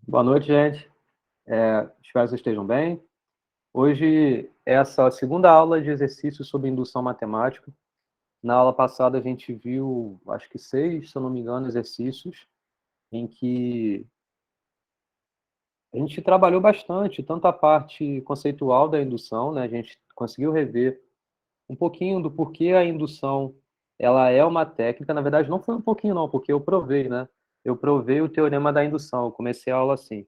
Boa noite, gente. Espero que vocês estejam bem. Hoje, essa é a segunda aula de exercícios sobre indução matemática. Na aula passada, a gente viu, acho que 6, se eu não me engano, exercícios em que a gente trabalhou bastante, tanto a parte conceitual da indução, né? A gente conseguiu rever um pouquinho do porquê a indução ela é uma técnica. Na verdade, não foi um pouquinho, não, porque eu provei, né? Eu provei o teorema da indução. Eu comecei a aula assim.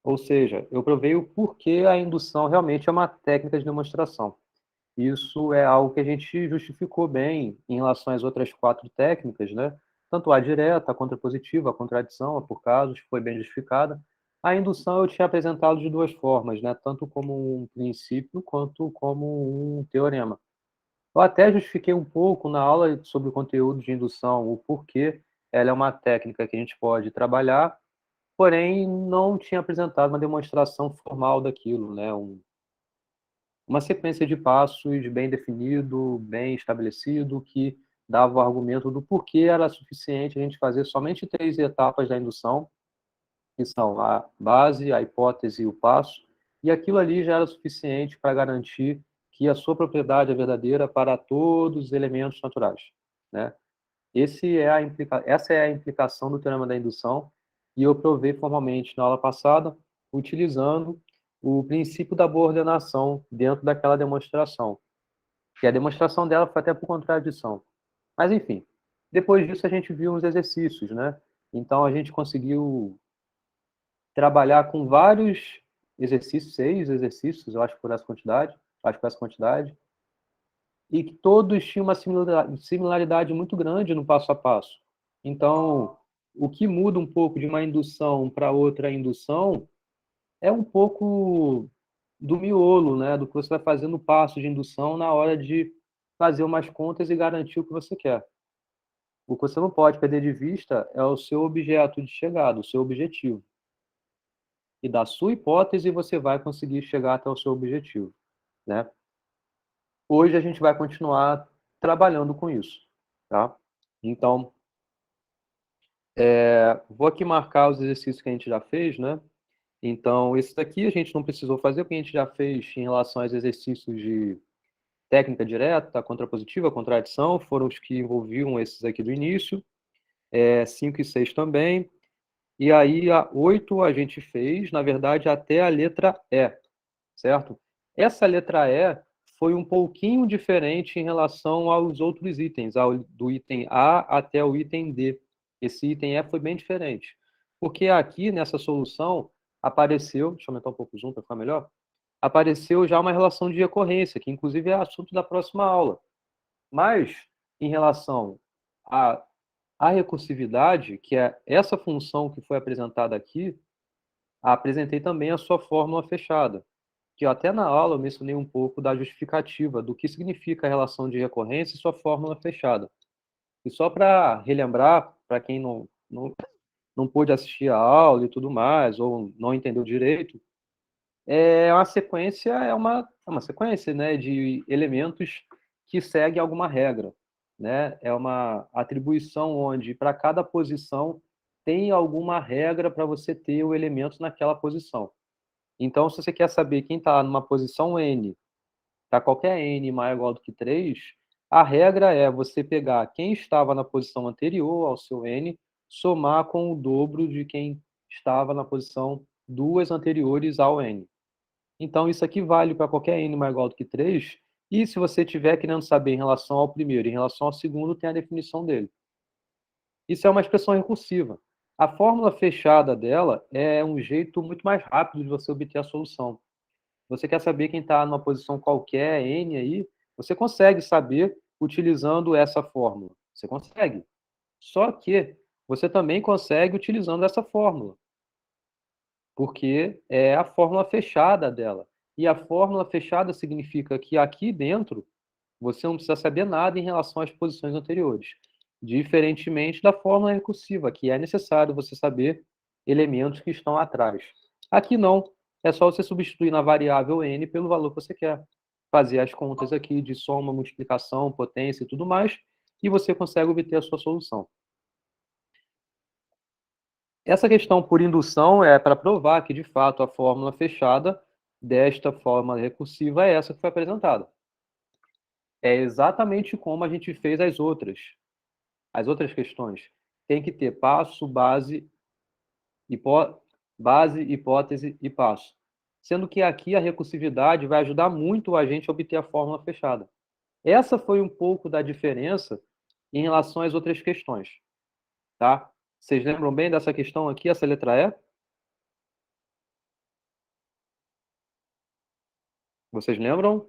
Ou seja, eu provei o porquê a indução realmente é uma técnica de demonstração. Isso é algo que a gente justificou bem em relação às outras 4 técnicas, né? Tanto a direta, a contrapositiva, a contradição, a por casos, foi bem justificada. A indução eu tinha apresentado de 2 formas, né? Tanto como um princípio quanto como um teorema. Eu até justifiquei um pouco na aula sobre o conteúdo de indução, o porquê ela é uma técnica que a gente pode trabalhar, porém não tinha apresentado uma demonstração formal daquilo, né? Uma sequência de passos bem definido, bem estabelecido, que dava o argumento do porquê era suficiente a gente fazer somente 3 etapas da indução, que são a base, a hipótese e o passo, e aquilo ali já era suficiente para garantir que a sua propriedade é verdadeira para todos os elementos naturais, né? Essa é a implicação do teorema da indução, e eu provei formalmente na aula passada, utilizando o princípio da boa ordenação dentro daquela demonstração, que a demonstração dela foi até por contradição. Mas, enfim, depois disso a gente viu uns exercícios, né? Então, a gente conseguiu trabalhar com vários exercícios, 6 exercícios, eu acho por essa quantidade, e que todos tinham uma similaridade muito grande no passo a passo. Então, o que muda um pouco de uma indução para outra indução é um pouco do miolo, né, do que você vai fazer no passo de indução na hora de fazer umas contas e garantir o que você quer. O que você não pode perder de vista é o seu objeto de chegada, o seu objetivo. E da sua hipótese você vai conseguir chegar até o seu objetivo, né? Hoje a gente vai continuar trabalhando com isso, tá? Então, vou aqui marcar os exercícios que a gente já fez, né? Então, esse daqui a gente não precisou fazer, porque a gente já fez em relação aos exercícios de técnica direta, contrapositiva, contradição, foram os que envolviam esses aqui do início, 5 e 6 também, e aí a 8 a gente fez, na verdade, até a letra E, certo? Essa letra E foi um pouquinho diferente em relação aos outros itens, do item A até o item D. Esse item E foi bem diferente, porque aqui nessa solução apareceu, deixa eu aumentar um pouco o zoom para ficar melhor, apareceu já uma relação de recorrência, que inclusive é assunto da próxima aula. Mas, em relação à, à recursividade, que é essa função que foi apresentada aqui, apresentei também a sua fórmula fechada, que eu até na aula eu mencionei um pouco da justificativa, do que significa a relação de recorrência e sua fórmula fechada. E só para relembrar, para quem não pôde assistir a aula e tudo mais, ou não entendeu direito, é uma sequência, né, de elementos que segue alguma regra, né? É uma atribuição onde para cada posição tem alguma regra para você ter o elemento naquela posição. Então, se você quer saber quem está numa posição N, tá qualquer N maior ou igual do que 3, a regra é você pegar quem estava na posição anterior ao seu N, somar com o dobro de quem estava na posição 2 anteriores ao N. Então, isso aqui vale para qualquer n maior ou igual do que 3. E se você tiver querendo saber em relação ao primeiro, em relação ao segundo, tem a definição dele. Isso é uma expressão recursiva. A fórmula fechada dela é um jeito muito mais rápido de você obter a solução. Você quer saber quem está numa posição qualquer, n aí, você consegue saber utilizando essa fórmula. Você consegue. Só que você também consegue utilizando essa fórmula, porque é a fórmula fechada dela. E a fórmula fechada significa que aqui dentro você não precisa saber nada em relação às posições anteriores, diferentemente da fórmula recursiva, que é necessário você saber elementos que estão atrás. Aqui não, é só você substituir na variável n pelo valor que você quer. Fazer as contas aqui de soma, multiplicação, potência e tudo mais, e você consegue obter a sua solução. Essa questão por indução é para provar que, de fato, a fórmula fechada desta forma recursiva é essa que foi apresentada. É exatamente como a gente fez as outras questões. Tem que ter passo, base, hipótese e passo. Sendo que aqui a recursividade vai ajudar muito a gente a obter a fórmula fechada. Essa foi um pouco da diferença em relação às outras questões, tá? Vocês lembram bem dessa questão aqui, essa letra E? Vocês lembram?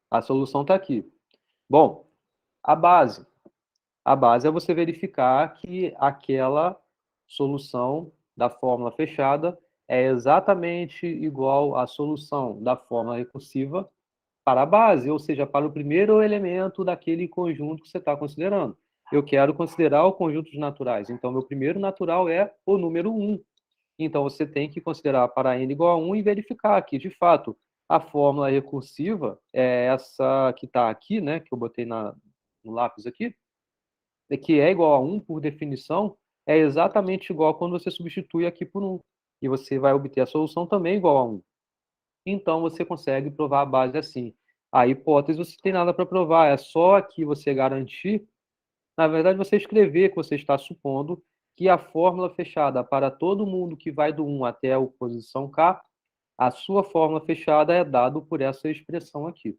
A solução está aqui. Bom, a base. A base é você verificar que aquela solução da fórmula fechada é exatamente igual à solução da fórmula recursiva para a base, ou seja, para o primeiro elemento daquele conjunto que você está considerando. Eu quero considerar o conjunto de naturais, então meu primeiro natural é o número 1. Então você tem que considerar para n igual a 1 e verificar que, de fato, a fórmula recursiva é essa que está aqui, né, que eu botei no lápis aqui, que é igual a 1 por definição, é exatamente igual quando você substitui aqui por 1. E você vai obter a solução também igual a 1. Então, você consegue provar a base assim. A hipótese você tem nada para provar, é só aqui você garantir, na verdade, você escrever que você está supondo que a fórmula fechada para todo mundo que vai do 1 até a posição K, a sua fórmula fechada é dado por essa expressão aqui.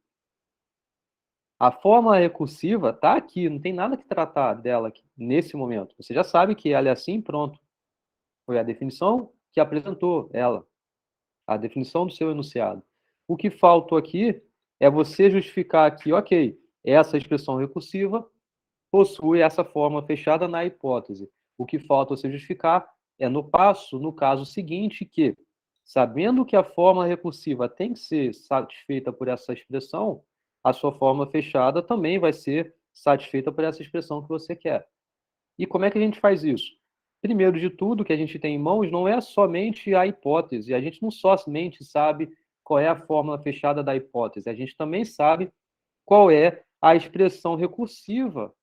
A fórmula recursiva está aqui, não tem nada que tratar dela aqui, nesse momento. Você já sabe que ela é assim, pronto. Foi a definição que apresentou ela, a definição do seu enunciado. O que faltou aqui é você justificar aqui, ok, essa expressão recursiva possui essa forma fechada na hipótese. O que falta você justificar é no passo, no caso seguinte, que, sabendo que a forma recursiva tem que ser satisfeita por essa expressão, a sua forma fechada também vai ser satisfeita por essa expressão que você quer. E como é que a gente faz isso? Primeiro de tudo, o que a gente tem em mãos não é somente a hipótese. A gente não somente sabe qual é a fórmula fechada da hipótese. A gente também sabe qual é a expressão recursiva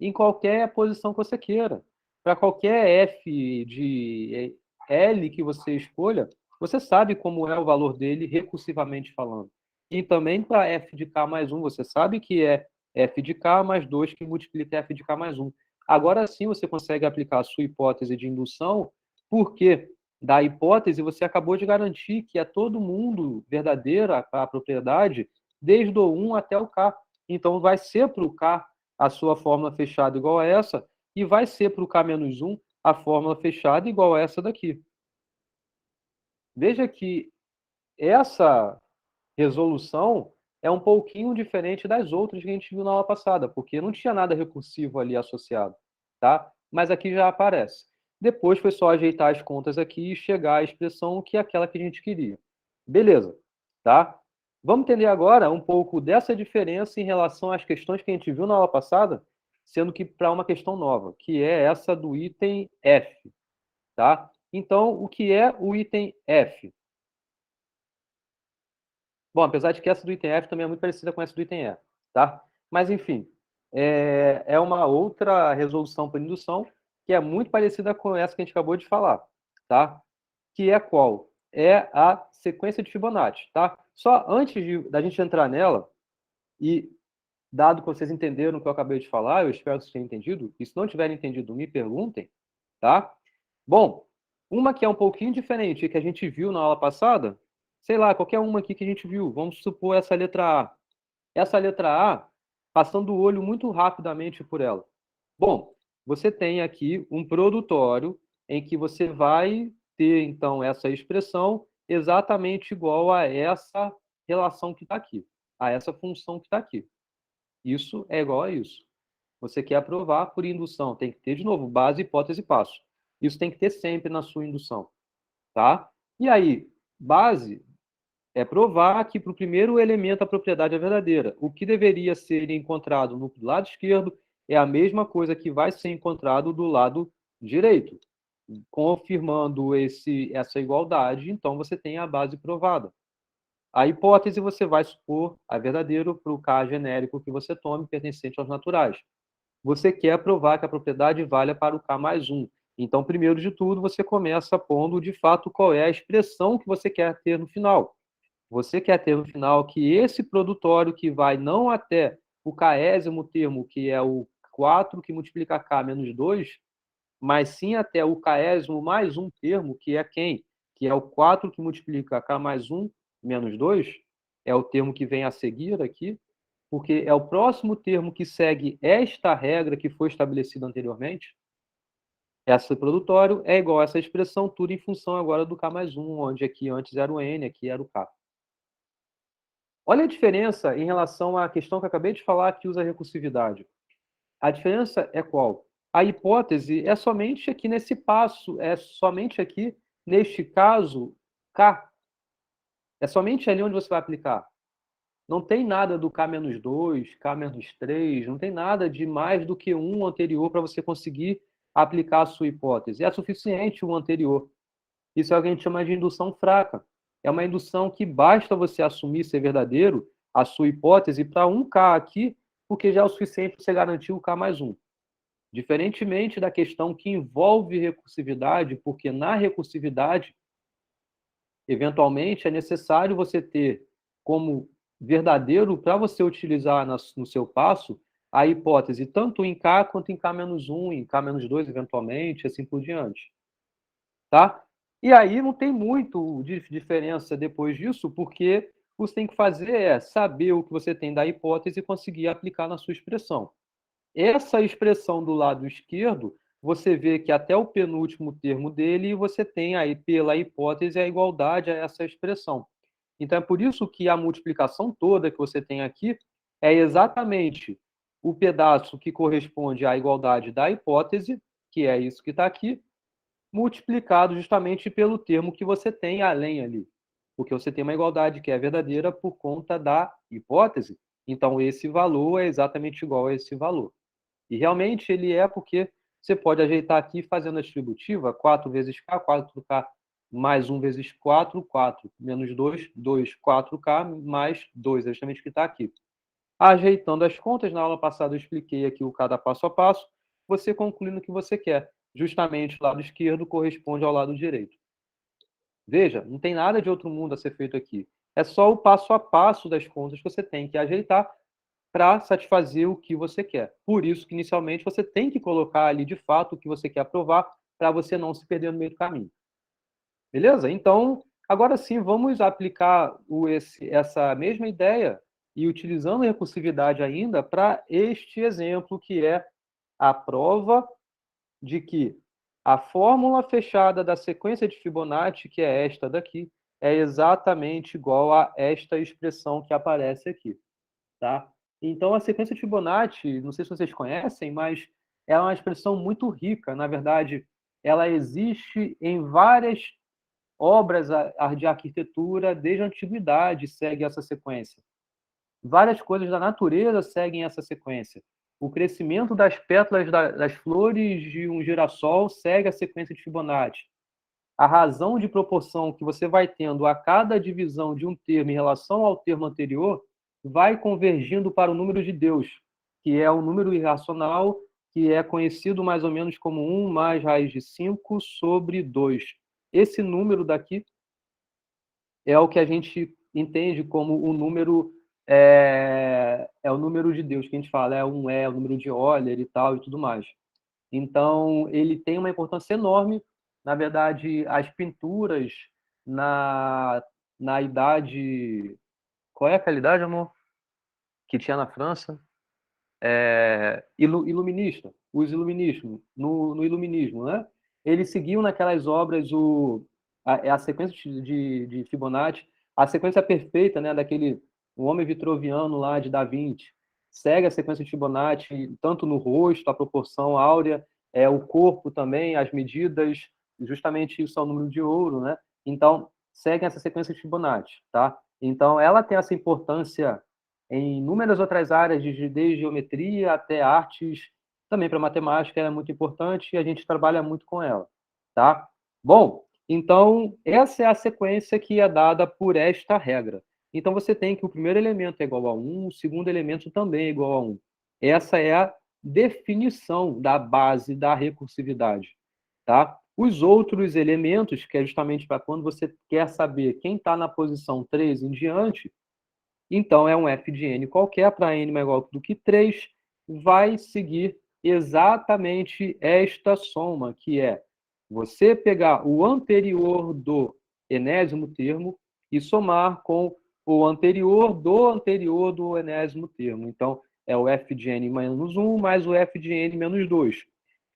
em qualquer posição que você queira. Para qualquer f de L que você escolha, você sabe como é o valor dele recursivamente falando. E também para f de k mais 1, você sabe que é f de k mais 2 que multiplica f de k mais 1. Agora sim você consegue aplicar a sua hipótese de indução, porque da hipótese você acabou de garantir que é todo mundo verdadeira a propriedade, desde o 1 até o k. Então vai ser para o k a sua fórmula fechada igual a essa, e vai ser para o K-1 a fórmula fechada igual a essa daqui. Veja que essa resolução é um pouquinho diferente das outras que a gente viu na aula passada, porque não tinha nada recursivo ali associado, tá? Mas aqui já aparece. Depois foi só ajeitar as contas aqui e chegar à expressão que é aquela que a gente queria. Beleza, tá? Vamos entender agora um pouco dessa diferença em relação às questões que a gente viu na aula passada, sendo que para uma questão nova, que é essa do item F, tá? Então, o que é o item F? Bom, apesar de que essa do item F também é muito parecida com essa do item E, tá? Mas, enfim, é uma outra resolução por indução que é muito parecida com essa que a gente acabou de falar, tá? Que é qual? É a sequência de Fibonacci, tá? Só antes da gente entrar nela, e dado que vocês entenderam o que eu acabei de falar, eu espero que vocês tenham entendido, e se não tiverem entendido, me perguntem, tá? Bom, uma que é um pouquinho diferente, que a gente viu na aula passada, sei lá, qualquer uma aqui que a gente viu, vamos supor essa letra A. Essa letra A, passando o olho muito rapidamente por ela. Bom, você tem aqui um produtório em que você vai ter, então, essa expressão exatamente igual a essa relação que está aqui, a essa função que está aqui. Isso é igual a isso. Você quer provar por indução, tem que ter, de novo, base, hipótese e passo. Isso tem que ter sempre na sua indução, tá? E aí, base é provar que para o primeiro elemento a propriedade é verdadeira. O que deveria ser encontrado no lado esquerdo é a mesma coisa que vai ser encontrado do lado direito. Confirmando essa igualdade, então você tem a base provada. A hipótese você vai supor a verdadeiro para o K genérico que você tome pertencente aos naturais. você quer provar que a propriedade valha para o K mais 1. Então, primeiro de tudo, você começa pondo, de fato, qual é a expressão que você quer ter no final. Você quer ter no final que esse produtório que vai não até o késimo termo, que é o 4 que multiplica K menos 2, mas sim até o késimo mais um termo, que é quem? Que é o 4 que multiplica K mais 1 menos 2, é o termo que vem a seguir aqui, porque é o próximo termo que segue esta regra que foi estabelecida anteriormente. Esse produtório é igual a essa expressão, tudo em função agora do K mais 1, onde aqui antes era o N, aqui era o K. Olha a diferença em relação à questão que eu acabei de falar, que usa recursividade. A diferença é qual? A hipótese é somente aqui nesse passo, é somente aqui, neste caso, K. É somente ali onde você vai aplicar. Não tem nada do K-2, K-3, não tem nada de mais do que um anterior para você conseguir aplicar a sua hipótese. É suficiente um anterior. Isso é o que a gente chama de indução fraca. É uma indução que basta você assumir ser verdadeiro a sua hipótese para um K aqui, porque já é o suficiente para você garantir o K mais 1. Diferentemente da questão que envolve recursividade, porque na recursividade, eventualmente, é necessário você ter como verdadeiro para você utilizar no seu passo a hipótese tanto em K quanto em K-1, em K-2, eventualmente, assim por diante. Tá? E aí não tem muito de diferença depois disso, porque o que você tem que fazer é saber o que você tem da hipótese e conseguir aplicar na sua expressão. Essa expressão do lado esquerdo, você vê que até o penúltimo termo dele, você tem aí, pela hipótese, a igualdade a essa expressão. Então, é por isso que a multiplicação toda que você tem aqui é exatamente o pedaço que corresponde à igualdade da hipótese, que é isso que está aqui, multiplicado justamente pelo termo que você tem além ali. Porque você tem uma igualdade que é verdadeira por conta da hipótese. Então, esse valor é exatamente igual a esse valor. E realmente ele é porque você pode ajeitar aqui fazendo a distributiva, 4 vezes K, 4K mais 1 vezes 4, 4 menos 2, 2, 4K mais 2, é justamente o que está aqui. Ajeitando as contas, na aula passada eu expliquei aqui o cada passo a passo, você conclui no que você quer. Justamente o lado esquerdo corresponde ao lado direito. Veja, não tem nada de outro mundo a ser feito aqui. É só o passo a passo das contas que você tem que ajeitar para satisfazer o que você quer. Por isso que, inicialmente, você tem que colocar ali, de fato, o que você quer provar, para você não se perder no meio do caminho. Beleza? Então, agora sim, vamos aplicar essa mesma ideia e utilizando a recursividade ainda para este exemplo, que é a prova de que a fórmula fechada da sequência de Fibonacci, que é esta daqui, é exatamente igual a esta expressão que aparece aqui, tá? Então, a sequência de Fibonacci, não sei se vocês conhecem, mas é uma expressão muito rica. Na verdade, ela existe em várias obras de arquitetura desde a antiguidade, segue essa sequência. Várias coisas da natureza seguem essa sequência. O crescimento das pétalas das flores de um girassol segue a sequência de Fibonacci. A razão de proporção que você vai tendo a cada divisão de um termo em relação ao termo anterior vai convergindo para o número de Deus, que é o número irracional, que é conhecido mais ou menos como 1 mais raiz de 5 sobre 2. Esse número daqui é o que a gente entende como o número o número de Deus, que a gente fala, é o número de Euler e tal e tudo mais. Então, ele tem uma importância enorme. Na verdade, as pinturas na idade... Qual é aquela idade, amor? Que tinha na França? Iluminista. Os iluministas, no iluminismo, né? Eles seguiam naquelas obras a sequência de Fibonacci, a sequência perfeita, né, daquele o homem vitruviano lá de Da Vinci. Segue a sequência de Fibonacci, tanto no rosto, a proporção áurea, o corpo também, as medidas, justamente isso é o número de ouro, né? Então, seguem essa sequência de Fibonacci, tá? Então, ela tem essa importância em inúmeras outras áreas, desde geometria até artes, também para matemática ela é muito importante e a gente trabalha muito com ela, tá? Bom, então essa é a sequência que é dada por esta regra. Então você tem que o primeiro elemento é igual a 1, o segundo elemento também é igual a 1. Essa é definição da base da recursividade, tá? Os outros elementos, que é justamente para quando você quer saber quem está na posição 3 em diante, então é um f de n qualquer para n maior do que 3, vai seguir exatamente esta soma, que é você pegar o anterior do enésimo termo e somar com o anterior do enésimo termo. Então, é o f de n menos 1 mais o f de n menos 2.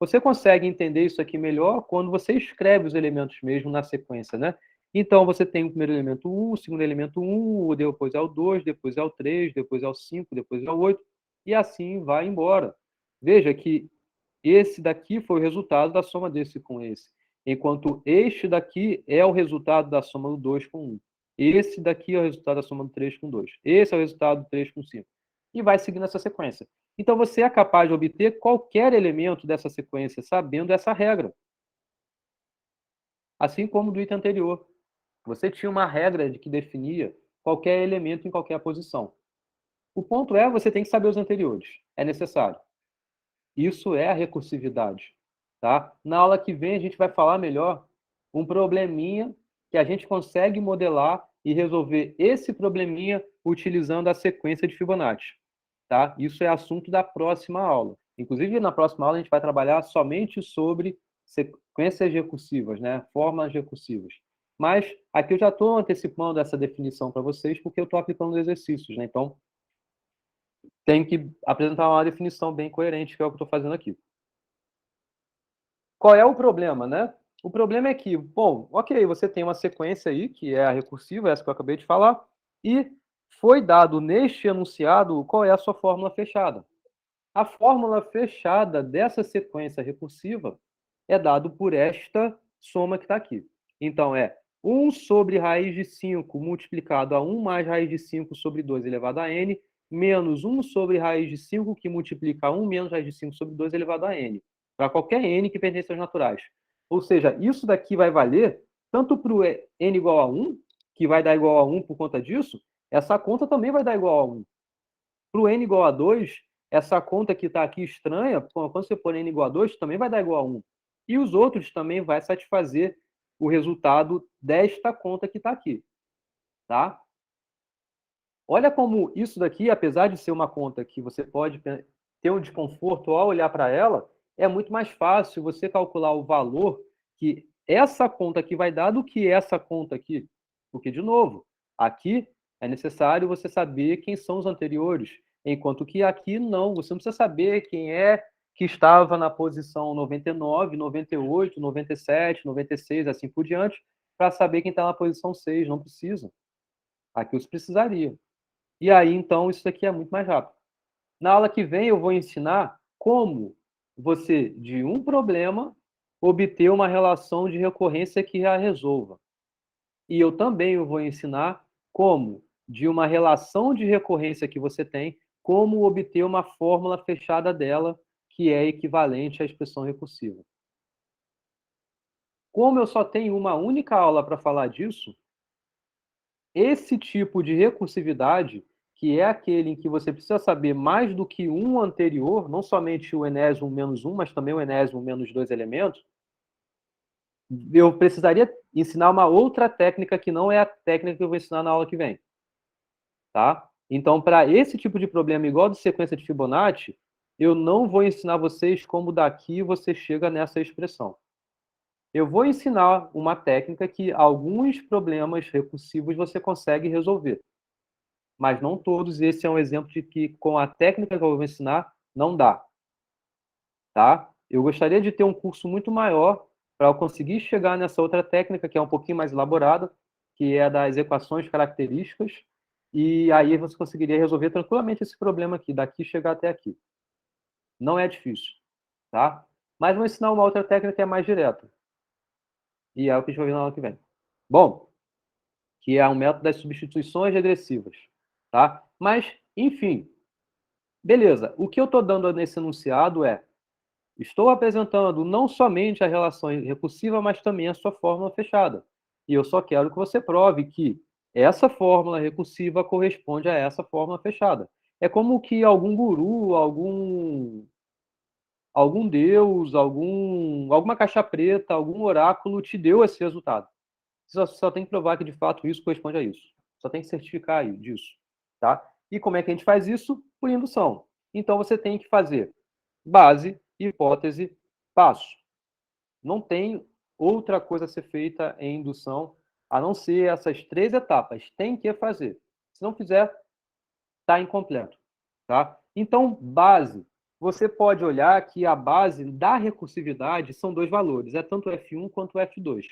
Você consegue entender isso aqui melhor quando você escreve os elementos mesmo na sequência, né? Então, você tem o primeiro elemento 1, o segundo elemento 1, depois é o 2, depois é o 3, depois é o 5, depois é o 8, e assim vai embora. Veja que esse daqui foi o resultado da soma desse com esse, enquanto este daqui é o resultado da soma do 2 com 1. Esse daqui é o resultado da soma do 3 com 2. Esse é o resultado do 3 com 5. E vai seguindo essa sequência. Então, você é capaz de obter qualquer elemento dessa sequência sabendo essa regra. Assim como do item anterior. Você tinha uma regra de que definia qualquer elemento em qualquer posição. O ponto é, você tem que saber os anteriores. É necessário. Isso é a recursividade. Tá? Na aula que vem, a gente vai falar melhor um probleminha que a gente consegue modelar e resolver esse probleminha utilizando a sequência de Fibonacci. Tá? Isso é assunto da próxima aula. Inclusive, na próxima aula, a gente vai trabalhar somente sobre sequências recursivas, né? Formas recursivas. Mas aqui eu já estou antecipando essa definição para vocês, porque eu estou aplicando os exercícios. Né? Então, tem que apresentar uma definição bem coerente, que é o que eu estou fazendo aqui. Qual é o problema, né? O problema é que, bom, ok, você tem uma sequência aí, que é a recursiva, essa que eu acabei de falar, e foi dado neste enunciado qual é a sua fórmula fechada. A fórmula fechada dessa sequência recursiva é dado por esta soma que está aqui. Então, é 1 sobre raiz de 5 multiplicado a 1 mais raiz de 5 sobre 2 elevado a n, menos 1 sobre raiz de 5 que multiplica a 1 menos raiz de 5 sobre 2 elevado a n. Para qualquer n que pertence aos naturais. Ou seja, isso daqui vai valer tanto para o n igual a 1, que vai dar igual a 1 por conta disso, essa conta também vai dar igual a 1. Para o n igual a 2, essa conta que está aqui estranha, quando você pôr n igual a 2, também vai dar igual a 1. E os outros também vai satisfazer o resultado desta conta que está aqui. Tá? Olha como isso daqui, apesar de ser uma conta que você pode ter um desconforto ao olhar para ela, é muito mais fácil você calcular o valor que essa conta aqui vai dar do que essa conta aqui. Porque, de novo, aqui é necessário você saber quem são os anteriores, enquanto que aqui não, você não precisa saber quem é que estava na posição 99, 98, 97, 96, assim por diante, para saber quem está na posição 6, não precisa. Aqui você precisaria. E aí, então, isso aqui é muito mais rápido. Na aula que vem, eu vou ensinar como você, de um problema, obter uma relação de recorrência que a resolva. E eu também vou ensinar como, de uma relação de recorrência que você tem, como obter uma fórmula fechada dela que é equivalente à expressão recursiva. Como eu só tenho uma única aula para falar disso, esse tipo de recursividade, que é aquele em que você precisa saber mais do que um anterior, não somente o enésimo menos 1, mas também o enésimo menos 2 elementos, eu precisaria ensinar uma outra técnica que não é a técnica que eu vou ensinar na aula que vem. Tá? Então, para esse tipo de problema igual de sequência de Fibonacci, eu não vou ensinar vocês como daqui você chega nessa expressão. Eu vou ensinar uma técnica que alguns problemas recursivos você consegue resolver, mas não todos. Esse é um exemplo de que, com a técnica que eu vou ensinar, não dá. Tá? Eu gostaria de ter um curso muito maior para eu conseguir chegar nessa outra técnica, que é um pouquinho mais elaborada, que é a das equações características, e aí você conseguiria resolver tranquilamente esse problema aqui, daqui chegar até aqui. Não é difícil. Tá? Mas vou ensinar uma outra técnica que é mais direta. E é o que a gente vai ver na aula que vem. Bom, que é um método das substituições regressivas. Tá? Mas, enfim, beleza. O que eu estou dando nesse enunciado é: estou apresentando não somente a relação recursiva, mas também a sua fórmula fechada. E eu só quero que você prove que essa fórmula recursiva corresponde a essa fórmula fechada. É como que algum guru, algum algum deus, alguma caixa preta, algum oráculo te deu esse resultado. Você só tem que provar que, de fato, isso corresponde a isso. Só tem que certificar disso. Tá? E como é que a gente faz isso? Por indução. Então, você tem que fazer base, hipótese, passo. Não tem outra coisa a ser feita em indução, a não ser essas 3 etapas. Tem que fazer. Se não fizer, está incompleto. Tá? Então, base. Você pode olhar que a base da recursividade são 2 valores. É tanto F1 quanto F2.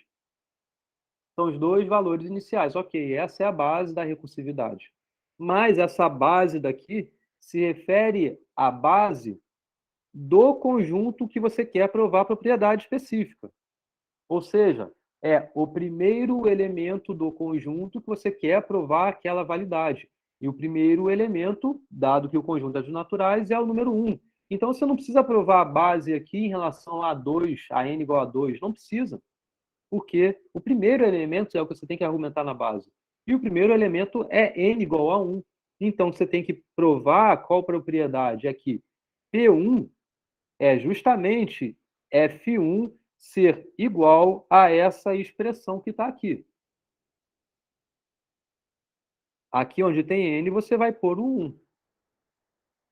São os 2 valores iniciais. Ok, essa é a base da recursividade. Mas essa base daqui se refere à base do conjunto que você quer provar a propriedade específica. Ou seja, é o primeiro elemento do conjunto que você quer provar aquela validade. E o primeiro elemento, dado que o conjunto é dos naturais, é o número 1. Então, você não precisa provar a base aqui em relação a 2, a n igual a 2. Não precisa. Porque o primeiro elemento é o que você tem que argumentar na base. E o primeiro elemento é n igual a 1. Então, você tem que provar qual propriedade é que P1 é justamente F1 ser igual a essa expressão que está aqui. Aqui onde tem n, você vai pôr o 1.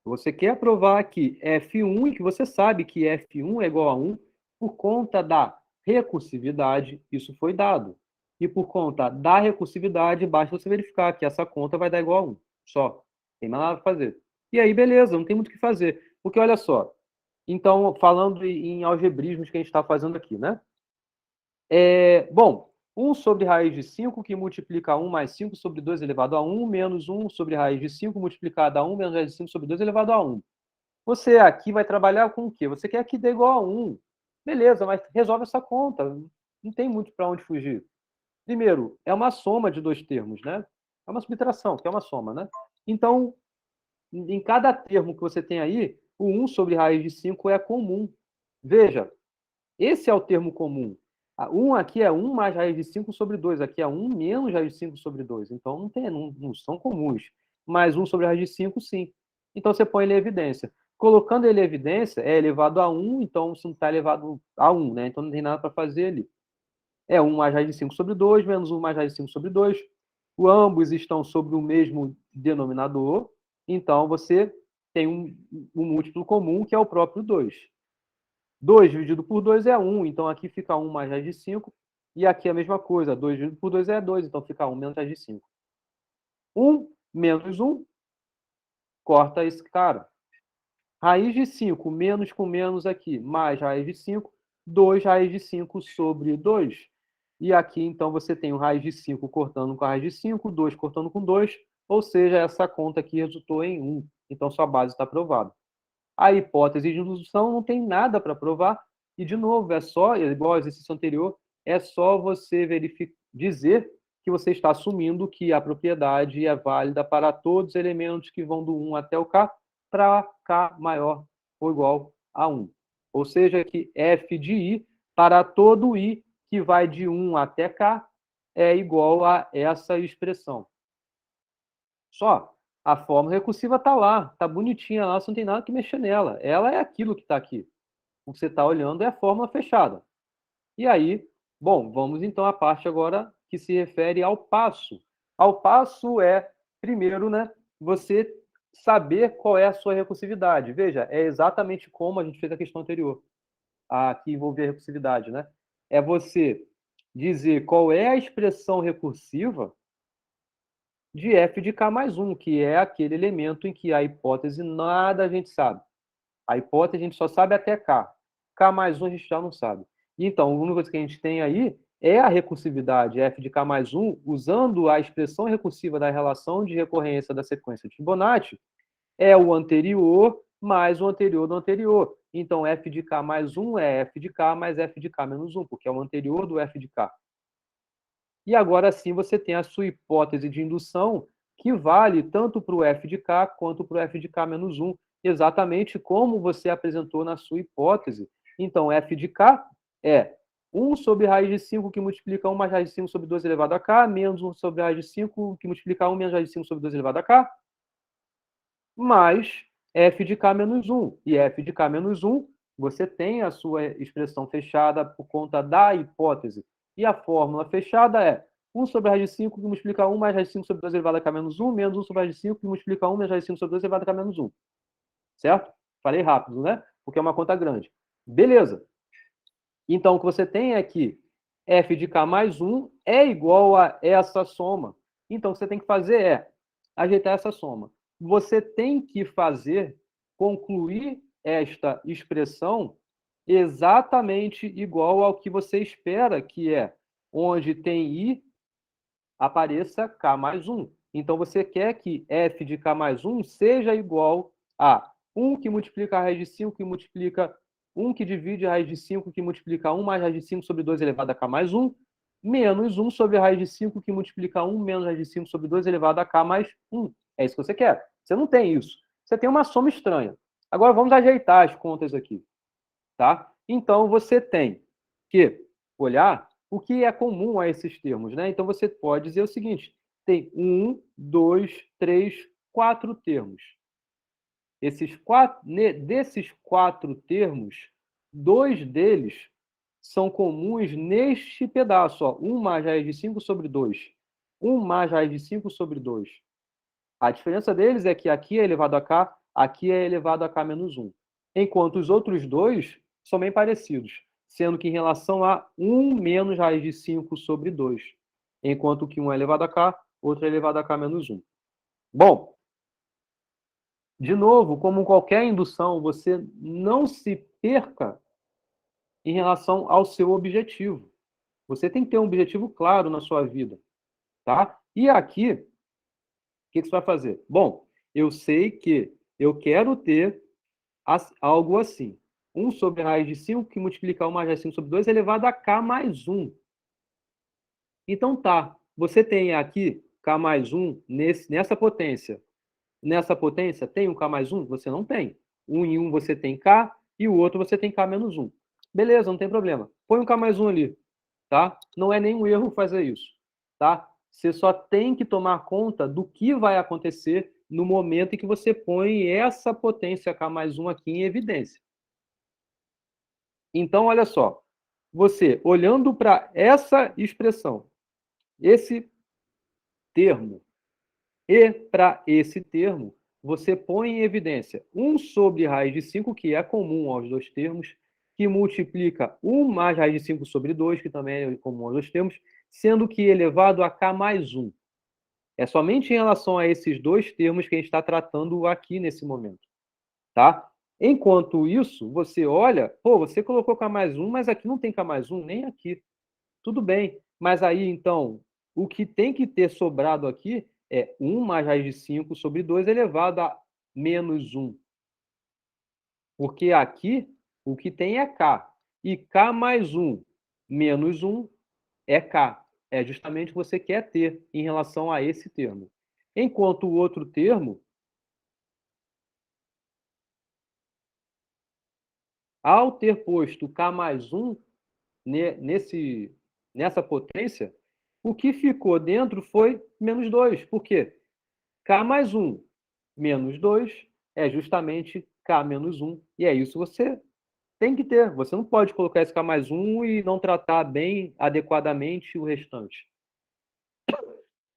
Você quer provar aqui F1 e que você sabe que F1 é igual a 1 por conta da recursividade, isso foi dado. E por conta da recursividade, basta você verificar que essa conta vai dar igual a 1. Só. Tem mais nada para fazer. E aí, beleza, não tem muito o que fazer. Porque, olha só, então, falando em algebrismos que a gente está fazendo aqui, né? Bom, 1 sobre raiz de 5, que multiplica 1 mais 5 sobre 2 elevado a 1, menos 1 sobre raiz de 5 multiplicado a 1 menos raiz de 5 sobre 2 elevado a 1. Você aqui vai trabalhar com o quê? Você quer que dê igual a 1. Beleza, mas resolve essa conta. Não tem muito para onde fugir. Primeiro, é uma soma de 2 termos, né? É uma subtração, que é uma soma, né? Então, em cada termo que você tem aí, o 1 sobre raiz de 5 é comum. Veja, esse é o termo comum. 1 aqui é 1 mais raiz de 5 sobre 2. Aqui é 1 menos raiz de 5 sobre 2. Então, não são comuns. Mas 1 sobre raiz de 5, sim. Então, você põe ele em evidência. Colocando ele em evidência, é elevado a 1, então isso não está elevado a 1, né? Então, não tem nada para fazer ali. É 1 mais raiz de 5 sobre 2, menos 1 mais raiz de 5 sobre 2. Ambos estão sobre o mesmo denominador. Então, você tem um múltiplo comum, que é o próprio 2. 2 dividido por 2 é 1, então aqui fica 1 mais raiz de 5, e aqui a mesma coisa, 2 dividido por 2 é 2, então fica 1 menos raiz de 5. 1 menos 1, corta esse cara. Raiz de 5, menos com menos aqui, mais raiz de 5, 2 raiz de 5 sobre 2. E aqui, então, você tem o raiz de 5 cortando com a raiz de 5, 2 cortando com 2, ou seja, essa conta aqui resultou em 1. Então, sua base está provada. A hipótese de indução não tem nada para provar, e, de novo, é só, igual ao exercício anterior, é só você dizer que você está assumindo que a propriedade é válida para todos os elementos que vão do 1 até o k, para k maior ou igual a 1. Ou seja, que f de i para todo i que vai de 1 até k é igual a essa expressão. Só. A fórmula recursiva está lá, está bonitinha lá, você não tem nada que mexer nela. Ela é aquilo que está aqui. O que você está olhando é a fórmula fechada. E aí, bom, vamos então à parte agora que se refere ao passo. Ao passo é, primeiro, né, você saber qual é a sua recursividade. Veja, é exatamente como a gente fez a questão anterior, a que envolvia a recursividade, né? É você dizer qual é a expressão recursiva de f de k mais 1, que é aquele elemento em que a hipótese nada a gente sabe. A hipótese a gente só sabe até k. K mais 1 a gente já não sabe. Então, a única coisa que a gente tem aí é a recursividade f de k mais 1, usando a expressão recursiva da relação de recorrência da sequência de Fibonacci, é o anterior mais o anterior do anterior. Então, f de k mais 1 é f de k mais f de k menos 1, porque é o anterior do f de k. E agora sim você tem a sua hipótese de indução, que vale tanto para o f de k quanto para o f de k menos 1, exatamente como você apresentou na sua hipótese. Então, f de k é 1 sobre raiz de 5 que multiplica 1 mais raiz de 5 sobre 2 elevado a k, menos 1 sobre raiz de 5 que multiplica 1 menos raiz de 5 sobre 2 elevado a k, mais f de k menos 1. E f de k menos 1 você tem a sua expressão fechada por conta da hipótese. E a fórmula fechada é 1 sobre a raiz de 5 que multiplica 1 mais raiz de 5 sobre 2 elevado a k menos 1, menos 1 sobre a raiz de 5 que multiplica 1 menos raiz de 5 sobre 2 elevado a k menos 1. Certo? Falei rápido, né? Porque é uma conta grande. Beleza. Então, o que você tem é que f de k mais 1 é igual a essa soma. Então, o que você tem que fazer é ajeitar essa soma. Você tem que concluir esta expressão exatamente igual ao que você espera, que é onde tem i, apareça k mais 1. Então, você quer que f de k mais 1 seja igual a 1 que multiplica a raiz de 5, que multiplica 1 que divide a raiz de 5, que multiplica 1 mais raiz de 5 sobre 2 elevado a k mais 1, menos 1 sobre a raiz de 5, que multiplica 1 menos raiz de 5 sobre 2 elevado a k mais 1. É isso que você quer. Você não tem isso. Você tem uma soma estranha. Agora, vamos ajeitar as contas aqui. Tá? Então, você tem que olhar o que é comum a esses termos. Né? Então, você pode dizer o seguinte, tem 1, 2, 3, 4 termos. Desses 4 termos, 2 deles são comuns neste pedaço. Ó, 1 mais raiz de 5 sobre 2. 1 mais raiz de 5 sobre 2. A diferença deles é que aqui é elevado a k, aqui é elevado a k menos 1. Enquanto os outros dois são bem parecidos, sendo que em relação a 1 menos raiz de 5 sobre 2. Enquanto que um é elevado a k, outro é elevado a k menos 1. Bom, de novo, como qualquer indução, você não se perca em relação ao seu objetivo. Você tem que ter um objetivo claro na sua vida, tá? E aqui, o que você vai fazer? Bom, eu sei que eu quero ter algo assim. 1 sobre a raiz de 5, que multiplica 1 mais raiz de 5 sobre 2, elevado a k mais 1. Então tá, você tem aqui k mais 1 nessa potência. Nessa potência, tem um k mais 1? Você não tem. Um em um você tem k, e o outro você tem k menos 1. Beleza, não tem problema. Põe um k mais 1 ali, tá? Não é nenhum erro fazer isso, tá? Você só tem que tomar conta do que vai acontecer no momento em que você põe essa potência k mais 1 aqui em evidência. Então, olha só. Você, olhando para essa expressão, esse termo, e para esse termo, você põe em evidência 1 sobre raiz de 5, que é comum aos dois termos, que multiplica 1 mais raiz de 5 sobre 2, que também é comum aos dois termos, sendo que elevado a k mais 1. É somente em relação a esses dois termos que a gente está tratando aqui nesse momento. Tá? Enquanto isso, você olha, pô, você colocou k mais 1, mas aqui não tem k mais 1, nem aqui. Tudo bem, mas aí, então, o que tem que ter sobrado aqui é 1 mais raiz de 5 sobre 2 elevado a menos 1. Porque aqui, o que tem é k. E k mais 1 menos 1 é k. É justamente o que você quer ter em relação a esse termo. Enquanto o outro termo, ao ter posto k mais 1 nessa potência, o que ficou dentro foi menos 2. Por quê? K mais 1 menos 2 é justamente K menos 1. E é isso que você tem que ter. Você não pode colocar esse K mais 1 e não tratar bem, adequadamente, o restante.